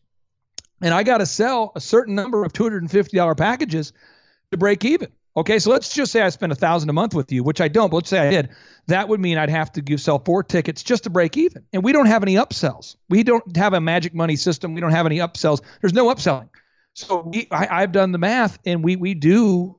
And I got to sell a certain number of $250 packages to break even. Okay, so let's just say I spend $1,000 a month with you, which I don't, but let's say I did. That would mean I'd have to sell 4 tickets just to break even. And we don't have any upsells. We don't have a magic money system. We don't have any upsells. There's no upselling. So I've done the math, and we do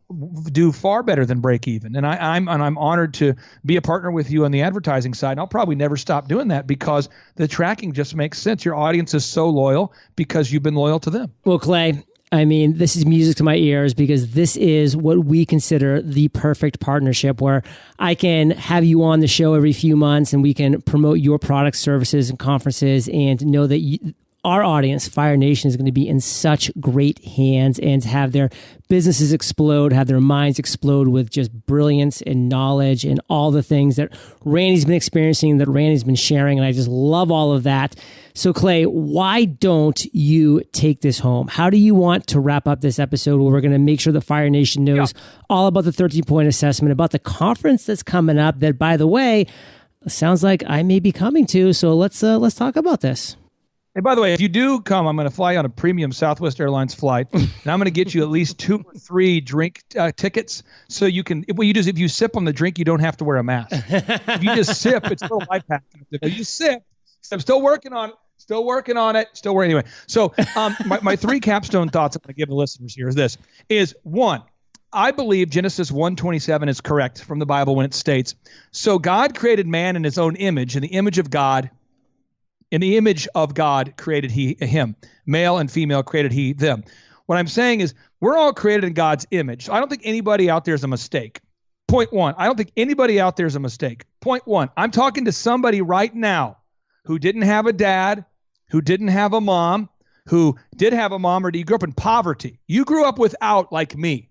far better than break even. And I'm honored to be a partner with you on the advertising side. And I'll probably never stop doing that because the tracking just makes sense. Your audience is so loyal because you've been loyal to them. Well, Clay, I mean, this is music to my ears because this is what we consider the perfect partnership where I can have you on the show every few months and we can promote your products, services, and conferences and know that our audience, Fire Nation, is going to be in such great hands and have their businesses explode, have their minds explode with just brilliance and knowledge and all the things that Randy's been experiencing, that Randy's been sharing. And I just love all of that. So Clay, why don't you take this home? How do you want to wrap up this episode where we're going to make sure that Fire Nation knows all about the 13-point assessment, about the conference that's coming up that, by the way, sounds like I may be coming to. So let's talk about this. And by the way, if you do come, I'm going to fly you on a premium Southwest Airlines flight, and I'm going to get you at least 2 or 3 drink tickets, so you can. What you do is, if you sip on the drink, you don't have to wear a mask. If you just sip, it's still life hack. If you sip, I'm still working on it. Anyway. So my 3 capstone thoughts I'm going to give the listeners here is 1. I believe Genesis 1:27 is correct from the Bible when it states, "So God created man in his own image, in the image of God. In the image of God created he him. Male and female created he them." What I'm saying is we're all created in God's image. So I don't think anybody out there is a mistake. Point 1, I don't think anybody out there is a mistake. Point 1, I'm talking to somebody right now who didn't have a dad, who didn't have a mom, who did have a mom, or you grew up in poverty. You grew up without, like me.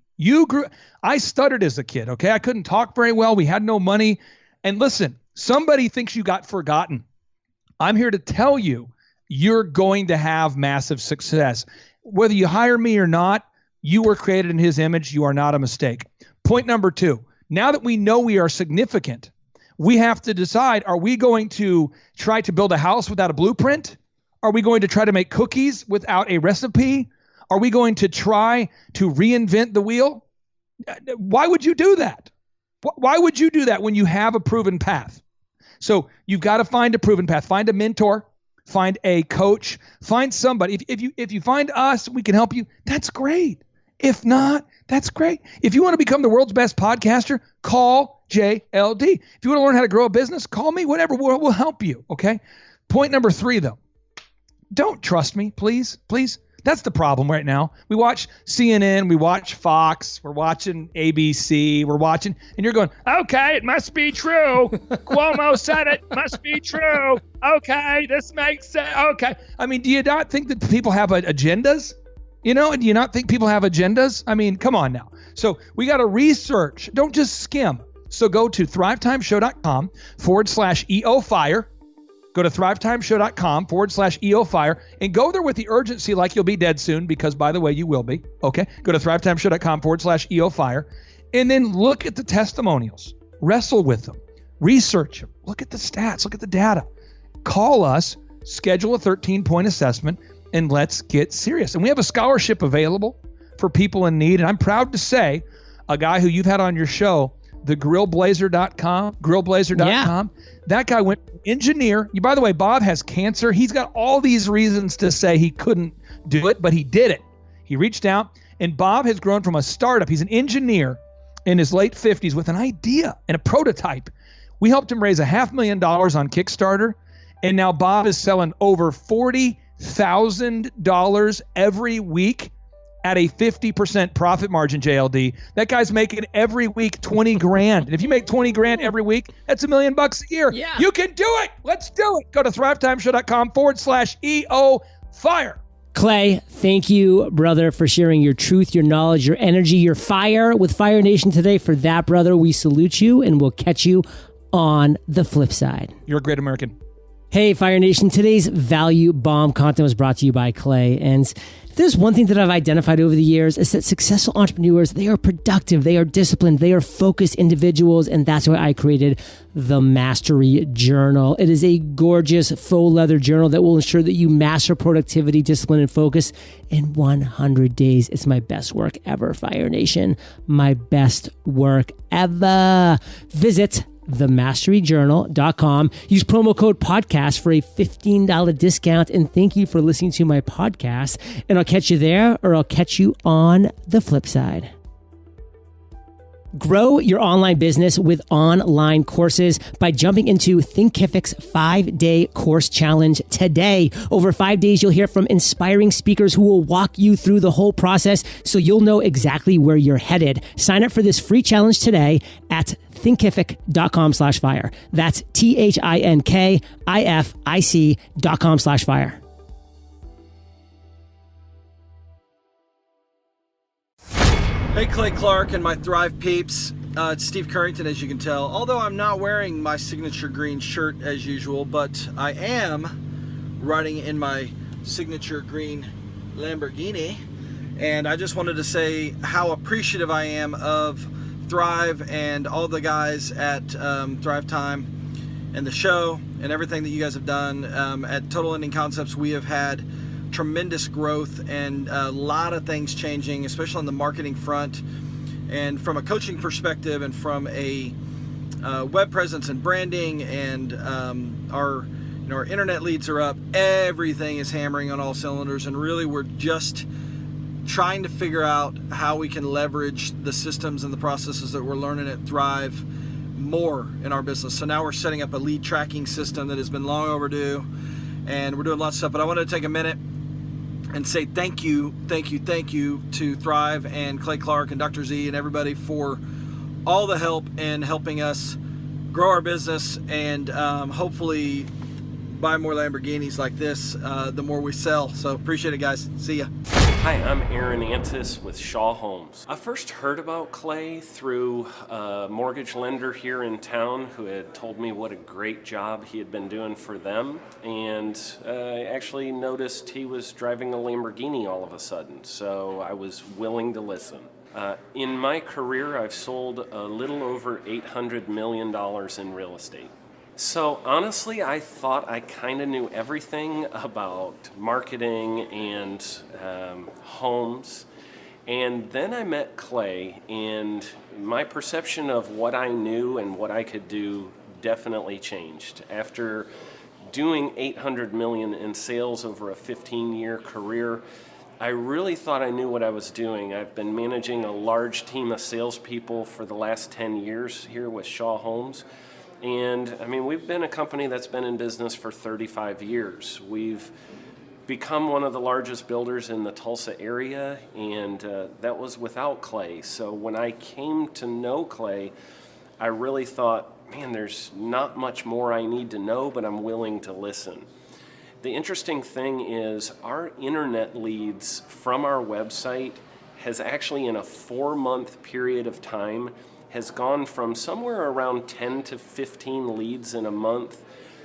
I stuttered as a kid, okay? I couldn't talk very well. We had no money. And listen, somebody thinks you got forgotten. I'm here to tell you, you're going to have massive success. Whether you hire me or not, you were created in his image. You are not a mistake. Point number 2, now that we know we are significant, we have to decide, are we going to try to build a house without a blueprint? Are we going to try to make cookies without a recipe? Are we going to try to reinvent the wheel? Why would you do that? Why would you do that when you have a proven path? So you've got to find a proven path. Find a mentor, find a coach, find somebody. If you find us, we can help you. That's great. If not, that's great. If you want to become the world's best podcaster, call JLD. If you want to learn how to grow a business, call me. Whatever, we'll help you. Okay. Point number 3, though. Don't trust me, please. That's the problem right now. We watch CNN, we watch Fox, we're watching ABC, and you're going, okay, it must be true. Cuomo said it, must be true. Okay, this makes sense. Okay. I mean, do you not think that people have agendas? Do you not think people have agendas? I mean, come on now. So we got to research. Don't just skim. So go to thrivetimeshow.com/EOFire. Go to thrivetimeshow.com/EOFire and go there with the urgency like you'll be dead soon because, by the way, you will be. Okay? Go to thrivetimeshow.com/EOFire and then look at the testimonials. Wrestle with them. Research them. Look at the stats. Look at the data. Call us. Schedule a 13-point assessment and let's get serious. And we have a scholarship available for people in need. And I'm proud to say a guy who you've had on your show, the grillblazer.com, that guy went engineer. By the way, Bob has cancer. He's got all these reasons to say he couldn't do it, but he did it. He reached out, and Bob has grown from a startup. He's an engineer in his late 50s with an idea and a prototype. We helped him raise $500,000 on Kickstarter, and now Bob is selling over $40,000 every week at a 50% profit margin, JLD. That guy's making every week 20 grand. And if you make 20 grand every week, that's $1 million a year. Yeah. You can do it. Let's do it. Go to thrivetimeshow.com/EO fire. Clay, thank you, brother, for sharing your truth, your knowledge, your energy, your fire with Fire Nation today. For that, brother, we salute you, and we'll catch you on the flip side. You're a great American. Hey, Fire Nation. Today's Value Bomb content was brought to you by Clay. And if there's one thing that I've identified over the years is that successful entrepreneurs, they are productive, they are disciplined, they are focused individuals. And that's why I created the Mastery Journal. It is a gorgeous faux leather journal that will ensure that you master productivity, discipline, and focus in 100 days. It's my best work ever, Fire Nation. My best work ever. Visit themasteryjournal.com. Use promo code podcast for a $15 discount. And thank you for listening to my podcast. And I'll catch you there, or I'll catch you on the flip side. Grow your online business with online courses by jumping into Thinkific's 5-day course challenge today. Over 5 days, you'll hear from inspiring speakers who will walk you through the whole process so you'll know exactly where you're headed. Sign up for this free challenge today at thinkific.com/fire. That's THINKIFIC.com/fire. Hey, Clay Clark and my Thrive peeps. It's Steve Currington, as you can tell. Although I'm not wearing my signature green shirt as usual, but I am riding in my signature green Lamborghini. And I just wanted to say how appreciative I am of Thrive and all the guys at Thrivetime and the show and everything that you guys have done. At Total Ending Concepts, we have had tremendous growth and a lot of things changing, especially on the marketing front, and from a coaching perspective, and from a web presence and branding, and our internet leads are up. Everything is hammering on all cylinders, and really we're just trying to figure out how we can leverage the systems and the processes that we're learning at Thrive more in our business. So now we're setting up a lead tracking system that has been long overdue, and we're doing lots of stuff. But I want to take a minute and say thank you to Thrive and Clay Clark and Dr. Z and everybody for all the help in helping us grow our business, and hopefully buy more Lamborghinis like this the more we sell. So appreciate it, guys. See ya. Hi, I'm Aaron Antis with Shaw Homes. I first heard about Clay through a mortgage lender here in town who had told me what a great job he had been doing for them, and I actually noticed he was driving a Lamborghini all of a sudden, so I was willing to listen. In my career, I've sold a little over $800 million in real estate. So honestly, I thought I kind of knew everything about marketing and homes. And then I met Clay, and my perception of what I knew and what I could do definitely changed. After doing $800 million in sales over a 15-year career, I really thought I knew what I was doing. I've been managing a large team of salespeople for the last 10 years here with Shaw Homes. And I mean, we've been a company that's been in business for 35 years. We've become one of the largest builders in the Tulsa area, and that was without Clay. So when I came to know Clay, I really thought, man, there's not much more I need to know, but I'm willing to listen. The interesting thing is our internet leads from our website has actually, in a 4-month period of time, has gone from somewhere around 10 to 15 leads in a month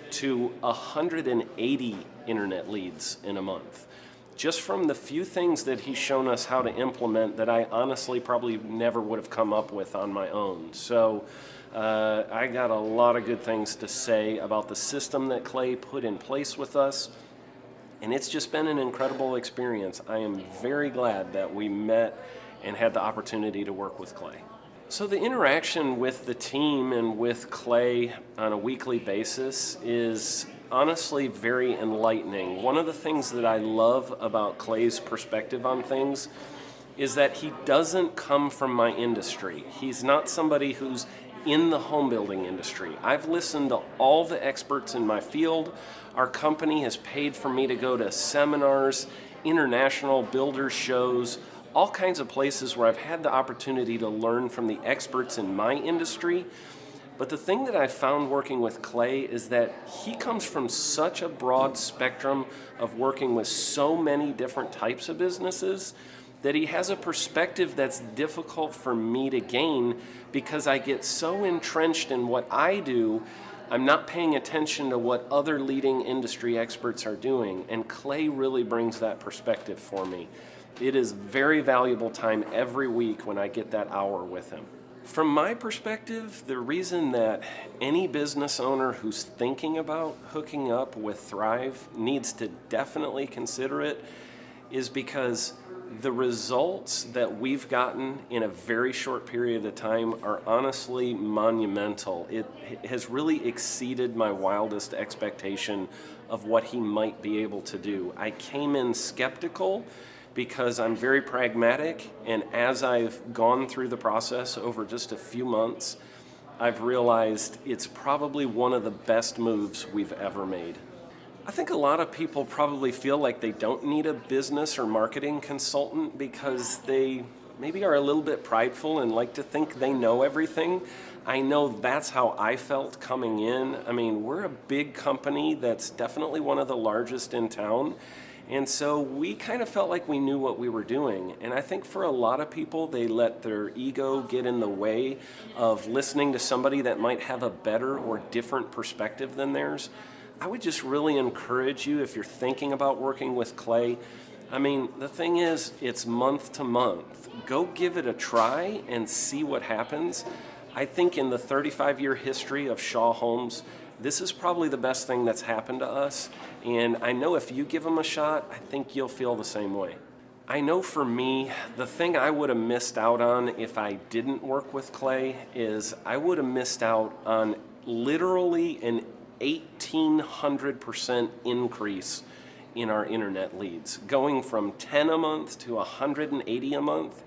to 180 internet leads in a month. Just from the few things that he's shown us how to implement that I honestly probably never would have come up with on my own. So I got a lot of good things to say about the system that Clay put in place with us. And it's just been an incredible experience. I am very glad that we met and had the opportunity to work with Clay. So the interaction with the team and with Clay on a weekly basis is honestly very enlightening. One of the things that I love about Clay's perspective on things is that he doesn't come from my industry. He's not somebody who's in the home building industry. I've listened to all the experts in my field. Our company has paid for me to go to seminars, international builder shows, all kinds of places where I've had the opportunity to learn from the experts in my industry. But the thing that I found working with Clay is that he comes from such a broad spectrum of working with so many different types of businesses that he has a perspective that's difficult for me to gain because I get so entrenched in what I do, I'm not paying attention to what other leading industry experts are doing, and Clay really brings that perspective for me. It is very valuable time every week when I get that hour with him. From my perspective, the reason that any business owner who's thinking about hooking up with Thrive needs to definitely consider it is because the results that we've gotten in a very short period of time are honestly monumental. It has really exceeded my wildest expectation of what he might be able to do. I came in skeptical because I'm very pragmatic, and as I've gone through the process over just a few months, I've realized it's probably one of the best moves we've ever made. I think a lot of people probably feel like they don't need a business or marketing consultant because they maybe are a little bit prideful and like to think they know everything. I know that's how I felt coming in. I mean, we're a big company that's definitely one of the largest in town. And so we kind of felt like we knew what we were doing. And I think for a lot of people, they let their ego get in the way of listening to somebody that might have a better or different perspective than theirs. I would just really encourage you, if you're thinking about working with Clay, I mean, the thing is, it's month to month. Go give it a try and see what happens. I think in the 35-year history of Shaw Homes, this is probably the best thing that's happened to us. And I know if you give them a shot, I think you'll feel the same way. I know for me, the thing I would have missed out on if I didn't work with Clay is I would have missed out on literally an 1,800% increase in our internet leads. Going from 10 a month to 180 a month,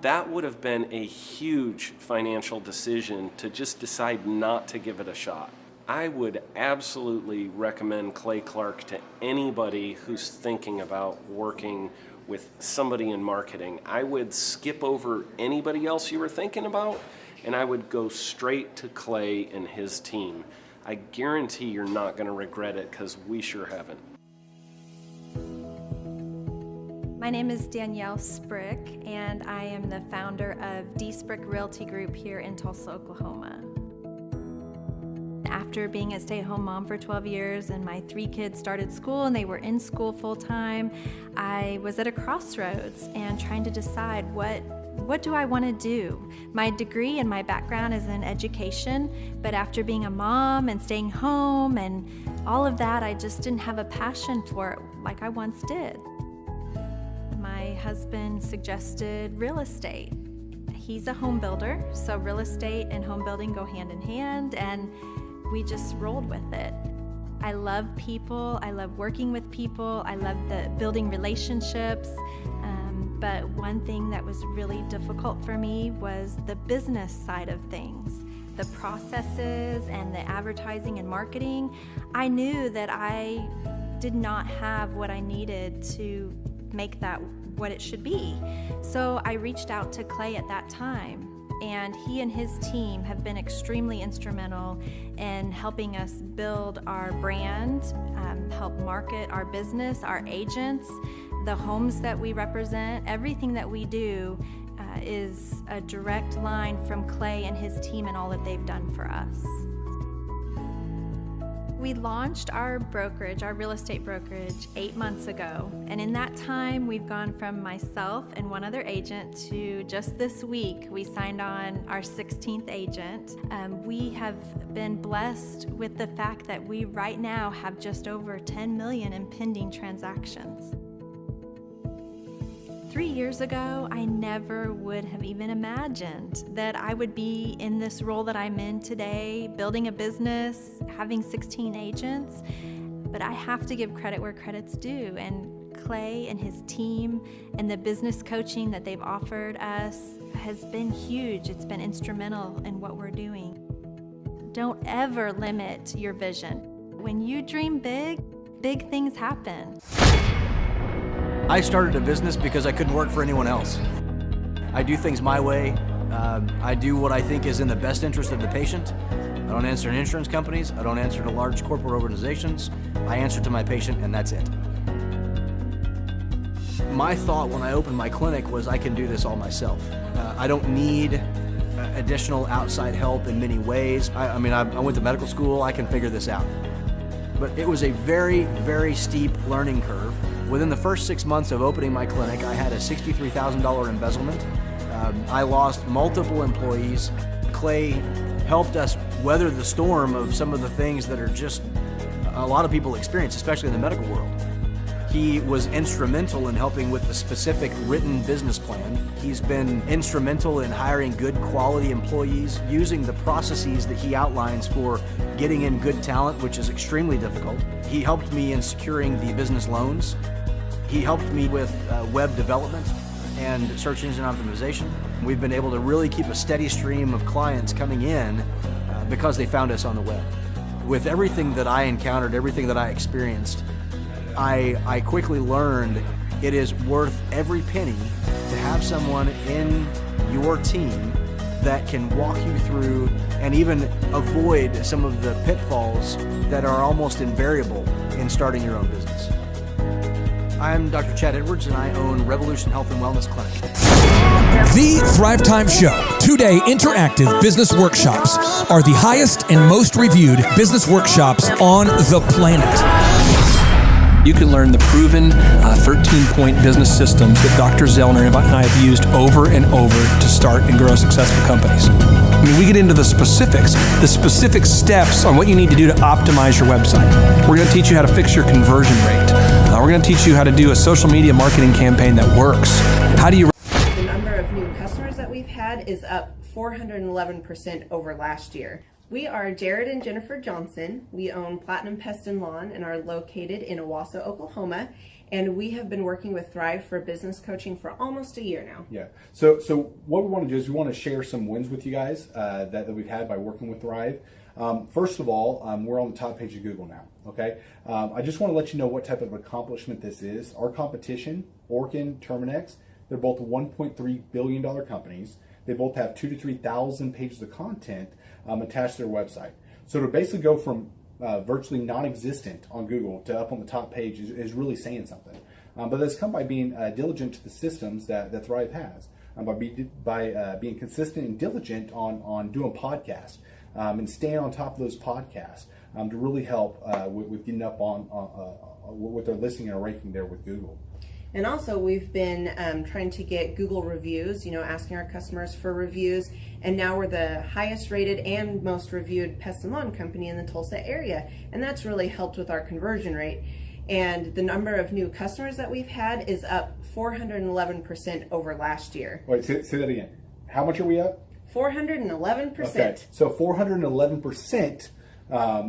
that would have been a huge financial decision to just decide not to give it a shot. I would absolutely recommend Clay Clark to anybody who's thinking about working with somebody in marketing. I would skip over anybody else you were thinking about, and I would go straight to Clay and his team. I guarantee you're not going to regret it because we sure haven't. My name is Danielle Sprick, and I am the founder of D. Sprick Realty Group here in Tulsa, Oklahoma. After being a stay-at-home mom for 12 years and my 3 kids started school and they were in school full-time, I was at a crossroads and trying to decide what do I want to do? My degree and my background is in education, but after being a mom and staying home and all of that, I just didn't have a passion for it like I once did. My husband suggested real estate. He's a home builder, so real estate and home building go hand in hand, and we just rolled with it. I love people, I love working with people, I love the building relationships. But one thing that was really difficult for me was the business side of things, the processes and the advertising and marketing. I knew that I did not have what I needed to make that what it should be. So I reached out to Clay at that time, and he and his team have been extremely instrumental in helping us build our brand, help market our business, our agents, the homes that we represent. Everything that we do is a direct line from Clay and his team and all that they've done for us. We launched our brokerage, our real estate brokerage, 8 months ago. And in that time, we've gone from myself and one other agent to just this week, we signed on our 16th agent. We have been blessed with the fact that we right now have just over 10 million in pending transactions. 3 years ago, I never would have even imagined that I would be in this role that I'm in today, building a business, having 16 agents. But I have to give credit where credit's due. And Clay and his team and the business coaching that they've offered us has been huge. It's been instrumental in what we're doing. Don't ever limit your vision. When you dream big, big things happen. I started a business because I couldn't work for anyone else. I do things my way. I do what I think is in the best interest of the patient. I don't answer to insurance companies. I don't answer to large corporate organizations. I answer to my patient, and that's it. My thought when I opened my clinic was I can do this all myself. I don't need additional outside help in many ways. I went to medical school. I can figure this out. But it was a very, very steep learning curve. Within the first 6 months of opening my clinic, I had a $63,000 embezzlement. I lost multiple employees. Clay helped us weather the storm of some of the things that are just a lot of people experience, especially in the medical world. He was instrumental in helping with the specific written business plan. He's been instrumental in hiring good quality employees, using the processes that he outlines for getting in good talent, which is extremely difficult. He helped me in securing the business loans. He helped me with web development and search engine optimization. We've been able to really keep a steady stream of clients coming in because they found us on the web. With everything that I encountered, everything that I experienced, I quickly learned it is worth every penny to have someone in your team that can walk you through and even avoid some of the pitfalls that are almost invariable in starting your own business. I'm Dr. Chad Edwards, and I own Revolution Health and Wellness Clinic. The Thrivetime Show, 2-day interactive business workshops, are the highest and most reviewed business workshops on the planet. You can learn the proven 13-point business systems that Dr. Zellner and I have used over and over to start and grow successful companies. I mean, we get into the specific steps on what you need to do to optimize your website. We're going to teach you how to fix your conversion rate. We're going to teach you how to do a social media marketing campaign that works. How do you... The number of new customers that we've had is up 411% over last year. We are Jared and Jennifer Johnson. We own Platinum Pest and Lawn and are located in Owasso, Oklahoma. And we have been working with Thrive for business coaching for almost a year now. Yeah. So what we want to do is we want to share some wins with you guys that we've had by working with Thrive. First of all, we're on the top page of Google now. Okay. I just want to let you know what type of accomplishment this is. Our competition, Orkin, Terminex, they're both $1.3 billion companies. They both have 2,000 to 3,000 pages of content attached to their website. So to basically go from virtually non-existent on Google to up on the top page is really saying something. But that's come by being diligent to the systems that Thrive has, by being consistent and diligent on doing podcasts and staying on top of those podcasts to really help with getting up on with their listing and ranking there with Google. And also we've been trying to get Google reviews, asking our customers for reviews. And now we're the highest rated and most reviewed pest and lawn company in the Tulsa area. And that's really helped with our conversion rate. And the number of new customers that we've had is up 411% over last year. Wait, say that again. How much are we up? 411%. Okay, so 411%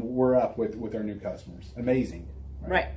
we're up with our new customers. Amazing. Right.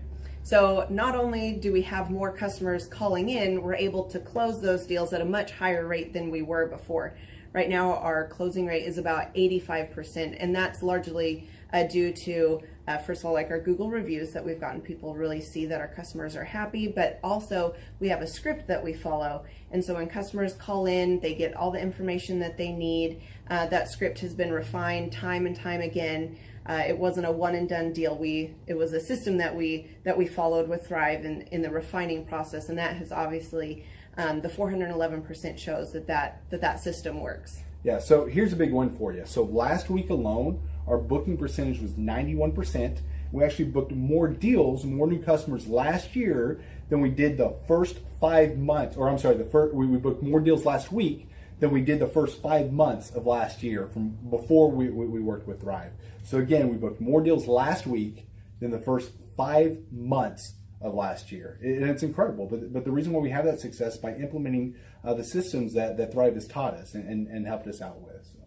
So not only do we have more customers calling in, we're able to close those deals at a much higher rate than we were before. Right now, our closing rate is about 85%, and that's largely due to, first of all, like our Google reviews that we've gotten people really see that our customers are happy, but also we have a script that we follow. And so when customers call in, they get all the information that they need. That script has been refined time and time again. It wasn't a one and done deal. It was a system that we followed with Thrive in the refining process, and that has obviously the 411% shows that system works. Yeah, so here's a big one for you. So last week alone, our booking percentage was 91%. We actually booked more deals, more new customers last year than we did the first 5 months, or I'm sorry, we booked more deals last week than we did the first 5 months of last year from before we worked with Thrive. So again, we booked more deals last week than the first 5 months of last year. And it's incredible. But the reason why we have that success by implementing the systems that Thrive has taught us and helped us out with. So.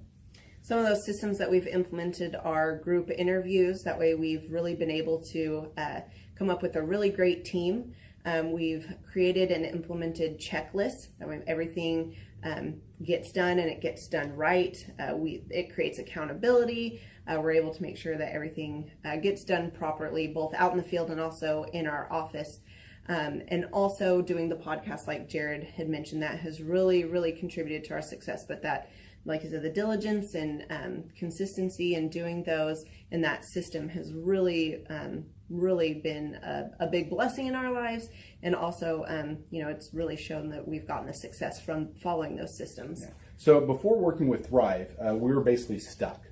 Some of those systems that we've implemented are group interviews. That way we've really been able to come up with a really great team. We've created and implemented checklists. That way everything gets done and it gets done right. It creates accountability. We're able to make sure that everything gets done properly, both out in the field and also in our office. And also doing the podcast, like Jared had mentioned, that has really, really contributed to our success. But that, like I said, the diligence and consistency in doing those and that system has really, really been a big blessing in our lives. And also, it's really shown that we've gotten the success from following those systems. Yeah. So before working with Thrive, we were basically stuck.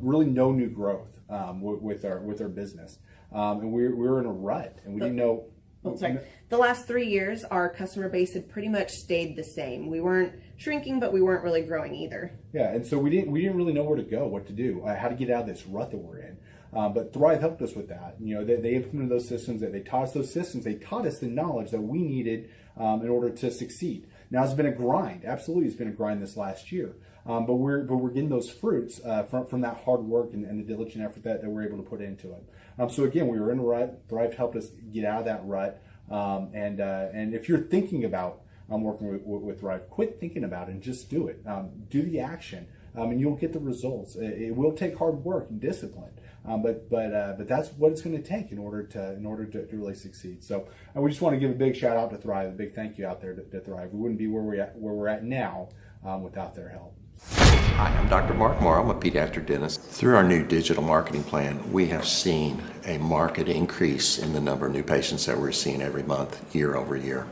Really no new growth with our business. And we were in a rut and we didn't know. The last 3 years, our customer base had pretty much stayed the same. We weren't shrinking, but we weren't really growing either. Yeah, and so we didn't really know where to go, what to do, how to get out of this rut that we're in. But Thrive helped us with that. They implemented those systems. They taught us those systems. They taught us the knowledge that we needed in order to succeed. Now it's been a grind. Absolutely, it's been a grind this last year. But we're getting those fruits from that hard work and the diligent effort that we're able to put into it. So again, we were in a rut. Thrive helped us get out of that rut. And if you're thinking about working with Thrive, quit thinking about it and just do it. Do the action, and you'll get the results. It will take hard work and discipline, but that's what it's going to take in order to really succeed. So we just want to give a big shout out to Thrive, a big thank you out there to Thrive. We wouldn't be where we're at now without their help. Hi, I'm Dr. Mark Moore. I'm a pediatric dentist. Through our new digital marketing plan, we have seen a marked increase in the number of new patients that we're seeing every month, year over year.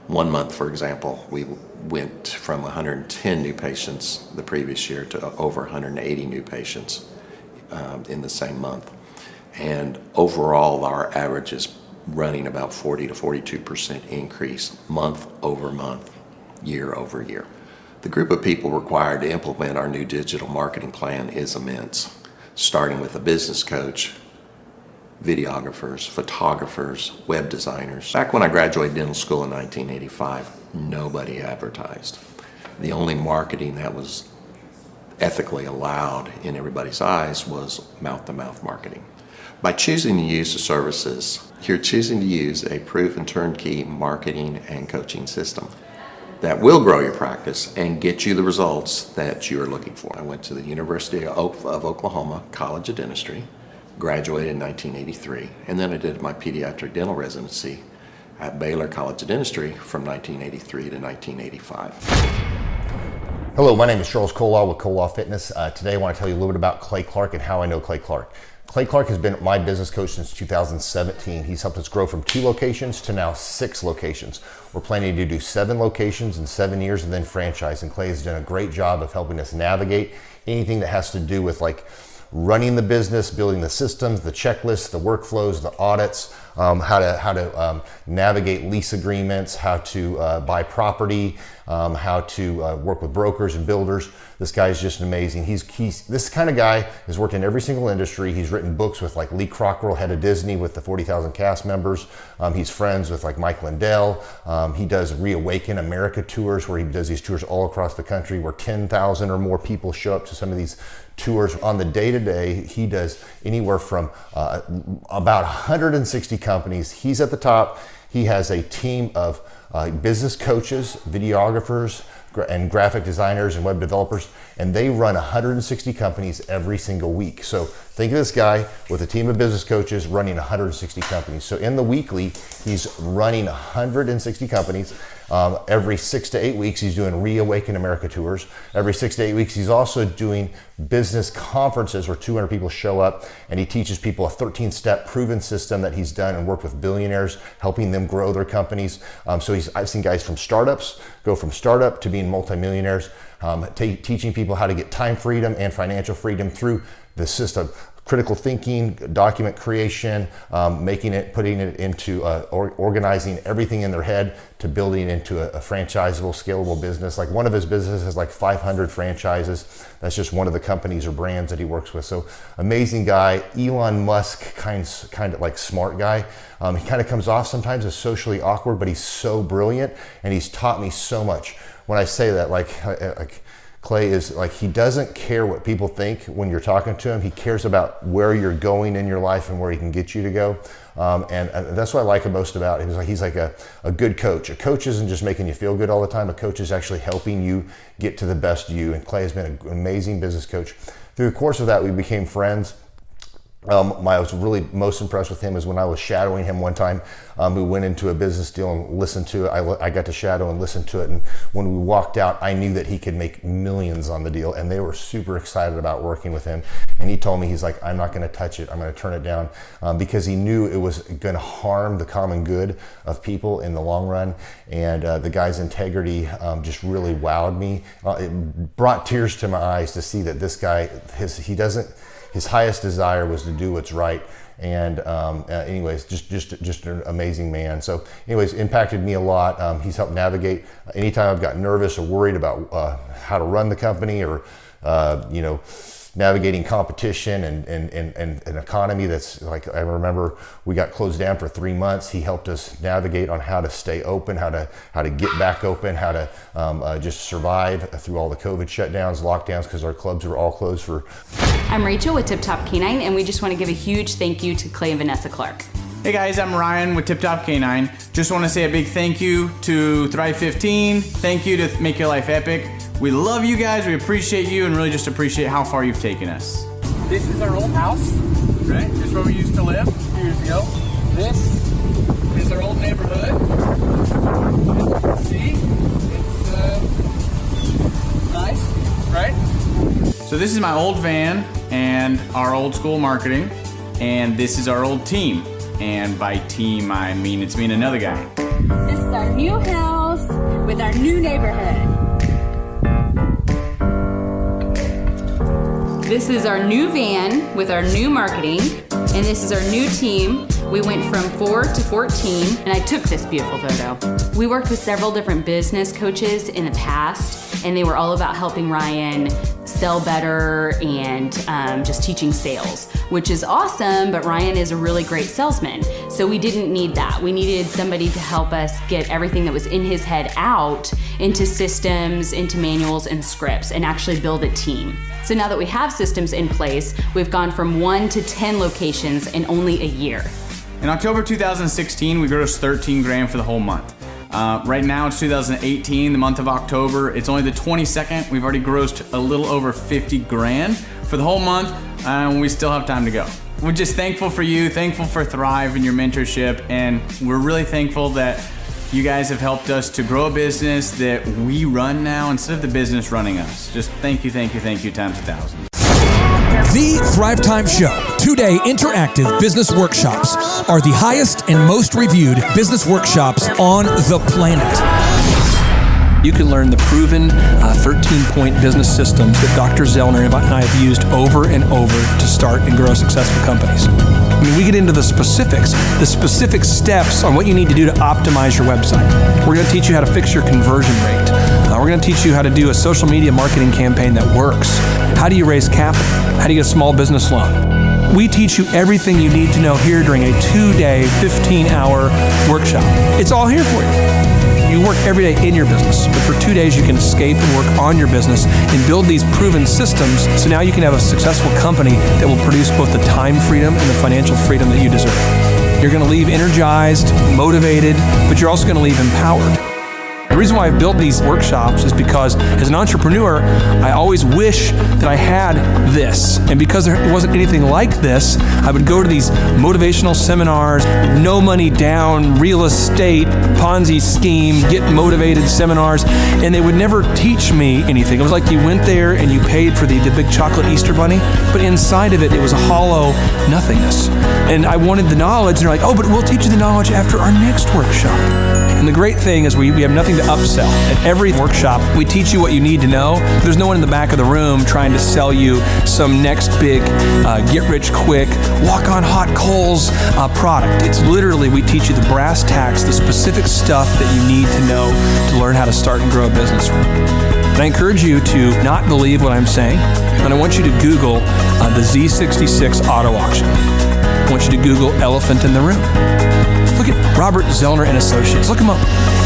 1 month, for example, we went from 110 new patients the previous year to over 180 new patients in the same month. And overall, our average is running about 40 to 42% increase month over month, year over year. The group of people required to implement our new digital marketing plan is immense, starting with a business coach, videographers, photographers, web designers. Back when I graduated dental school in 1985, nobody advertised. The only marketing that was ethically allowed in everybody's eyes was mouth-to-mouth marketing. By choosing to use the services, you're choosing to use a proven turnkey marketing and coaching system that will grow your practice and get you the results that you are looking for. I went to the University of Oklahoma College of Dentistry, graduated in 1983, and then I did my pediatric dental residency at Baylor College of Dentistry from 1983 to 1985. Hello, my name is Charles Kolaw with Kolaw Fitness. Today I want to tell you a little bit about Clay Clark and how I know Clay Clark. Clay Clark has been my business coach since 2017. He's helped us grow from 2 locations to now 6 locations. We're planning to do 7 locations in 7 years and then franchise. And Clay has done a great job of helping us navigate anything that has to do with like running the business, building the systems, the checklists, the workflows, the audits, how to navigate lease agreements, how to buy property, how to work with brokers and builders. This guy is just amazing. He's this kind of guy has worked in every single industry. He's written books with like Lee Cockrell, head of Disney, with the 40,000 cast members. He's friends with like Mike Lindell. He does Reawaken America tours where he does these tours all across the country where 10,000 or more people show up to some of these tours. On the day-to-day, he does anywhere from about 160 companies. He's at the top. He has a team of business coaches, videographers, and graphic designers and web developers, and they run 160 companies every single week. So think of this guy with a team of business coaches running 160 companies. So in the weekly, he's running 160 companies. Every 6 to 8 weeks, he's doing Reawaken America tours. Every 6 to 8 weeks, he's also doing business conferences where 200 people show up, and he teaches people a 13-step proven system that he's done and worked with billionaires, helping them grow their companies. So I've seen guys from startups go from startup to being multimillionaires. teaching people how to get time freedom and financial freedom through the system. Critical thinking, document creation, putting it into organizing everything in their head to building into a franchisable, scalable business. Like one of his businesses has like 500 franchises. That's just one of the companies or brands that he works with. So amazing guy, Elon Musk kind of like smart guy. He kind of comes off sometimes as socially awkward, but he's so brilliant and he's taught me so much. When I say that, like Clay is like, he doesn't care what people think when you're talking to him. He cares about where you're going in your life and where he can get you to go. And that's what I like him most about him. He's like a good coach. A coach isn't just making you feel good all the time. A coach is actually helping you get to the best you. And Clay has been an amazing business coach. Through the course of that, we became friends. I was really most impressed with him is when I was shadowing him one time. We went into a business deal and listened to it. I got to shadow and listen to it. And when we walked out, I knew that he could make millions on the deal. And they were super excited about working with him. And he told me, he's like, I'm not going to touch it. I'm going to turn it down because he knew it was going to harm the common good of people in the long run. And the guy's integrity just really wowed me. It brought tears to my eyes to see that this guy, his highest desire was to do what's right. And anyways, just an amazing man. So anyways, impacted me a lot. He's helped navigate anytime I've got nervous or worried about how to run the company or, navigating competition and an economy that's like, I remember we got closed down for 3 months. He helped us navigate on how to stay open, how to get back open, how to just survive through all the COVID shutdowns, lockdowns, because our clubs were all closed for. I'm Rachel with Tip Top Canine, and we just want to give a huge thank you to Clay and Vanessa Clark. Hey guys, I'm Ryan with Tip Top Canine. Just want to say a big thank you to Thrive 15. Thank you to Make Your Life Epic. We love you guys, we appreciate you, and really just appreciate how far you've taken us. This is our old house, right? This is where we used to live a few years ago. This is our old neighborhood. See, it's nice, right? So this is my old van and our old school marketing, and this is our old team. And by team, I mean it's me and another guy. This is our new house with our new neighborhood. This is our new van with our new marketing, and this is our new team. We went from 4 to 14, and I took this beautiful photo. We worked with several different business coaches in the past, and they were all about helping Ryan sell better and just teaching sales, which is awesome, but Ryan is a really great salesman. So we didn't need that. We needed somebody to help us get everything that was in his head out into systems, into manuals and scripts, and actually build a team. So now that we have systems in place, we've gone from 1 to 10 locations in only a year. In October 2016, we grossed 13 grand for the whole month. Right now it's 2018, the month of October. It's only the 22nd. We've already grossed a little over 50 grand for the whole month, and we still have time to go. We're just thankful for you, thankful for Thrive and your mentorship, and we're really thankful that you guys have helped us to grow a business that we run now instead of the business running us. Just thank you times 1,000. The Thrivetime Show 2-day interactive business workshops are the highest and most reviewed business workshops on the planet. You can learn the proven 13-point business systems that Dr. Zellner and I have used over and over to start and grow successful companies. I mean, we get into the specific steps on what you need to do to optimize your website. We're going to teach you how to fix your conversion rate. We're going to teach you how to do a social media marketing campaign that works. How do you raise capital? How do you get a small business loan? We teach you everything you need to know here during a 2-day, 15-hour workshop. It's all here for you. You work every day in your business, but for 2 days you can escape and work on your business and build these proven systems so now you can have a successful company that will produce both the time freedom and the financial freedom that you deserve. You're going to leave energized, motivated, but you're also going to leave empowered. The reason why I've built these workshops is because as an entrepreneur, I always wish that I had this. And because there wasn't anything like this, I would go to these motivational seminars, no money down, real estate, Ponzi scheme, get motivated seminars, and they would never teach me anything. It was like you went there and you paid for the big chocolate Easter bunny, but inside of it, it was a hollow nothingness. And I wanted the knowledge, and they're like, oh, but we'll teach you the knowledge after our next workshop. And the great thing is we have nothing to upsell. At every workshop, we teach you what you need to know. There's no one in the back of the room trying to sell you some next big get-rich-quick, walk-on-hot coals product. It's literally, we teach you the brass tacks, the specific stuff that you need to know to learn how to start and grow a business. And I encourage you to not believe what I'm saying, and I want you to Google the Z66 auto auction. I want you to Google elephant in the room. Look at Robert Zellner and Associates. Look them up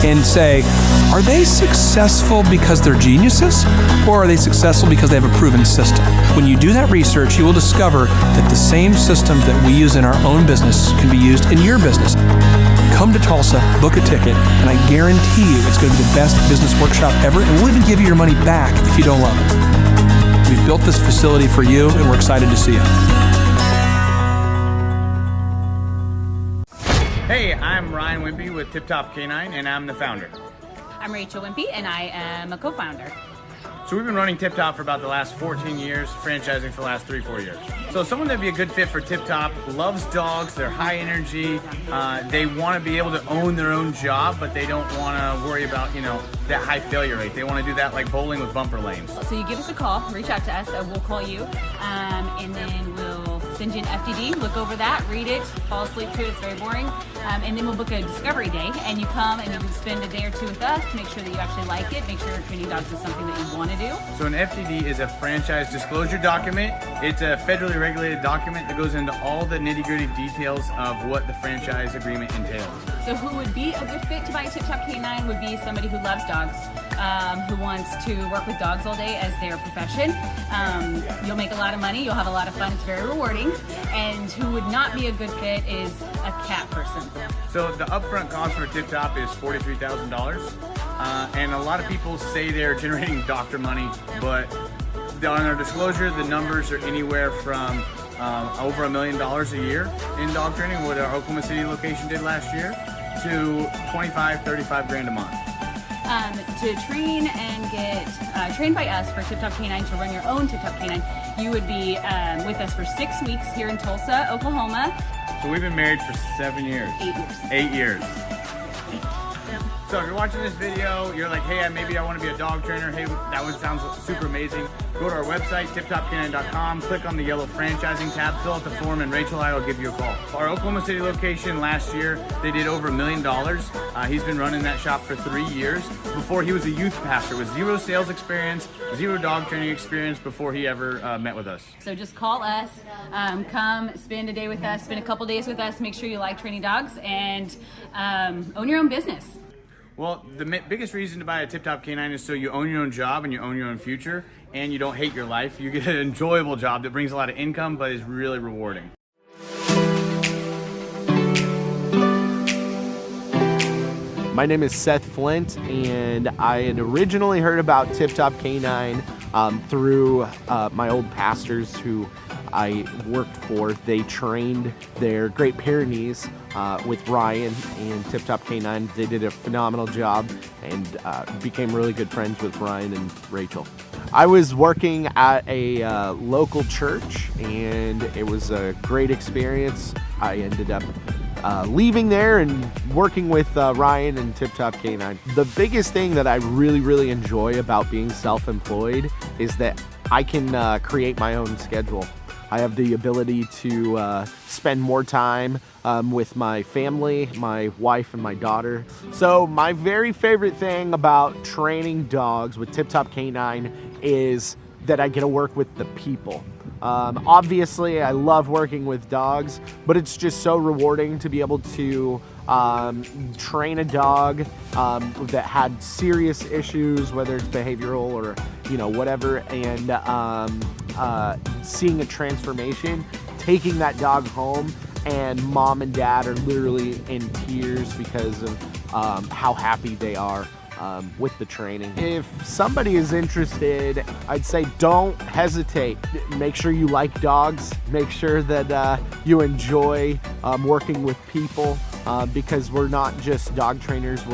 and say, are they successful because they're geniuses, or are they successful because they have a proven system? When you do that research, you will discover that the same systems that we use in our own business can be used in your business. Come to Tulsa, book a ticket, and I guarantee you it's going to be the best business workshop ever, and we'll even give you your money back if you don't love it. We've built this facility for you, and we're excited to see you. Hey, I'm Ryan Wimpy with Tip Top Canine, and I'm the founder. I'm Rachel Wimpy, and I am a co-founder. So we've been running Tip Top for about the last 14 years, franchising for the last 3-4 years. So someone that'd be a good fit for Tip Top loves dogs, they're high energy, they want to be able to own their own job, but they don't want to worry about, that high failure rate. They want to do that like bowling with bumper lanes. So you give us a call, reach out to us, we'll call you, and then we'll send you an FDD, look over that, read it, fall asleep to it, it's very boring, and then we'll book a discovery day, and you come and you can spend a day or two with us, make sure that you actually like it, make sure training dogs is something that you want to do. So an FDD is a franchise disclosure document. It's a federally regulated document that goes into all the nitty-gritty details of what the franchise agreement entails. So who would be a good fit to buy a Tip Top Canine would be somebody who loves dogs, who wants to work with dogs all day as their profession. You'll make a lot of money, you'll have a lot of fun, it's very rewarding. And who would not be a good fit is a cat person. So the upfront cost for Tip Top is $43,000. And a lot of people say they're generating doctor money, but on our disclosure, the numbers are anywhere from over $1 million a year in dog training, what our Oklahoma City location did last year, to $25-35 grand a month. To train and get trained by us for Tip Top Canine, to run your own Tip Top Canine, you would be with us for 6 weeks here in Tulsa, Oklahoma. So we've been married for 7 years. 8 years. 8 years. So if you're watching this video, you're like, hey, maybe I want to be a dog trainer. Hey, that one sounds super amazing. Go to our website, tiptopcanine.com, click on the yellow franchising tab, fill out the form, and Rachel and I will give you a call. Our Oklahoma City location last year, they did over $1 million. He's been running that shop for 3 years. Before, he was a youth pastor with 0 sales experience, 0 dog training experience before he ever met with us. So just call us, come spend a day with us, spend a couple days with us, make sure you like training dogs, and own your own business. Well, the biggest reason to buy a Tip Top Canine is so you own your own job and you own your own future, and you don't hate your life. You get an enjoyable job that brings a lot of income but is really rewarding. My name is Seth Flint, and I had originally heard about Tip Top Canine through my old pastors who I worked for. They trained their Great Pyrenees with Ryan and Tip Top Canine. They did a phenomenal job and became really good friends with Ryan and Rachel. I was working at a local church, and it was a great experience. I ended up leaving there and working with Ryan and Tip Top Canine. The biggest thing that I really enjoy about being self-employed is that I can create my own schedule. I have the ability to spend more time with my family, my wife and my daughter. So my very favorite thing about training dogs with Tip Top Canine is that I get to work with the people. Obviously, I love working with dogs, but it's just so rewarding to be able to train a dog that had serious issues, whether it's behavioral or whatever, and seeing a transformation, taking that dog home, and mom and dad are literally in tears because of how happy they are with the training. If somebody is interested, I'd say don't hesitate. Make sure you like dogs. Make sure that you enjoy working with people, because we're not just dog trainers.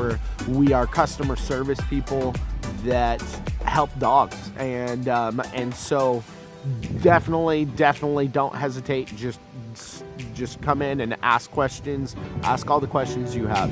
We are customer service people that help dogs, and so definitely don't hesitate. Just come in and ask questions. Ask all the questions you have.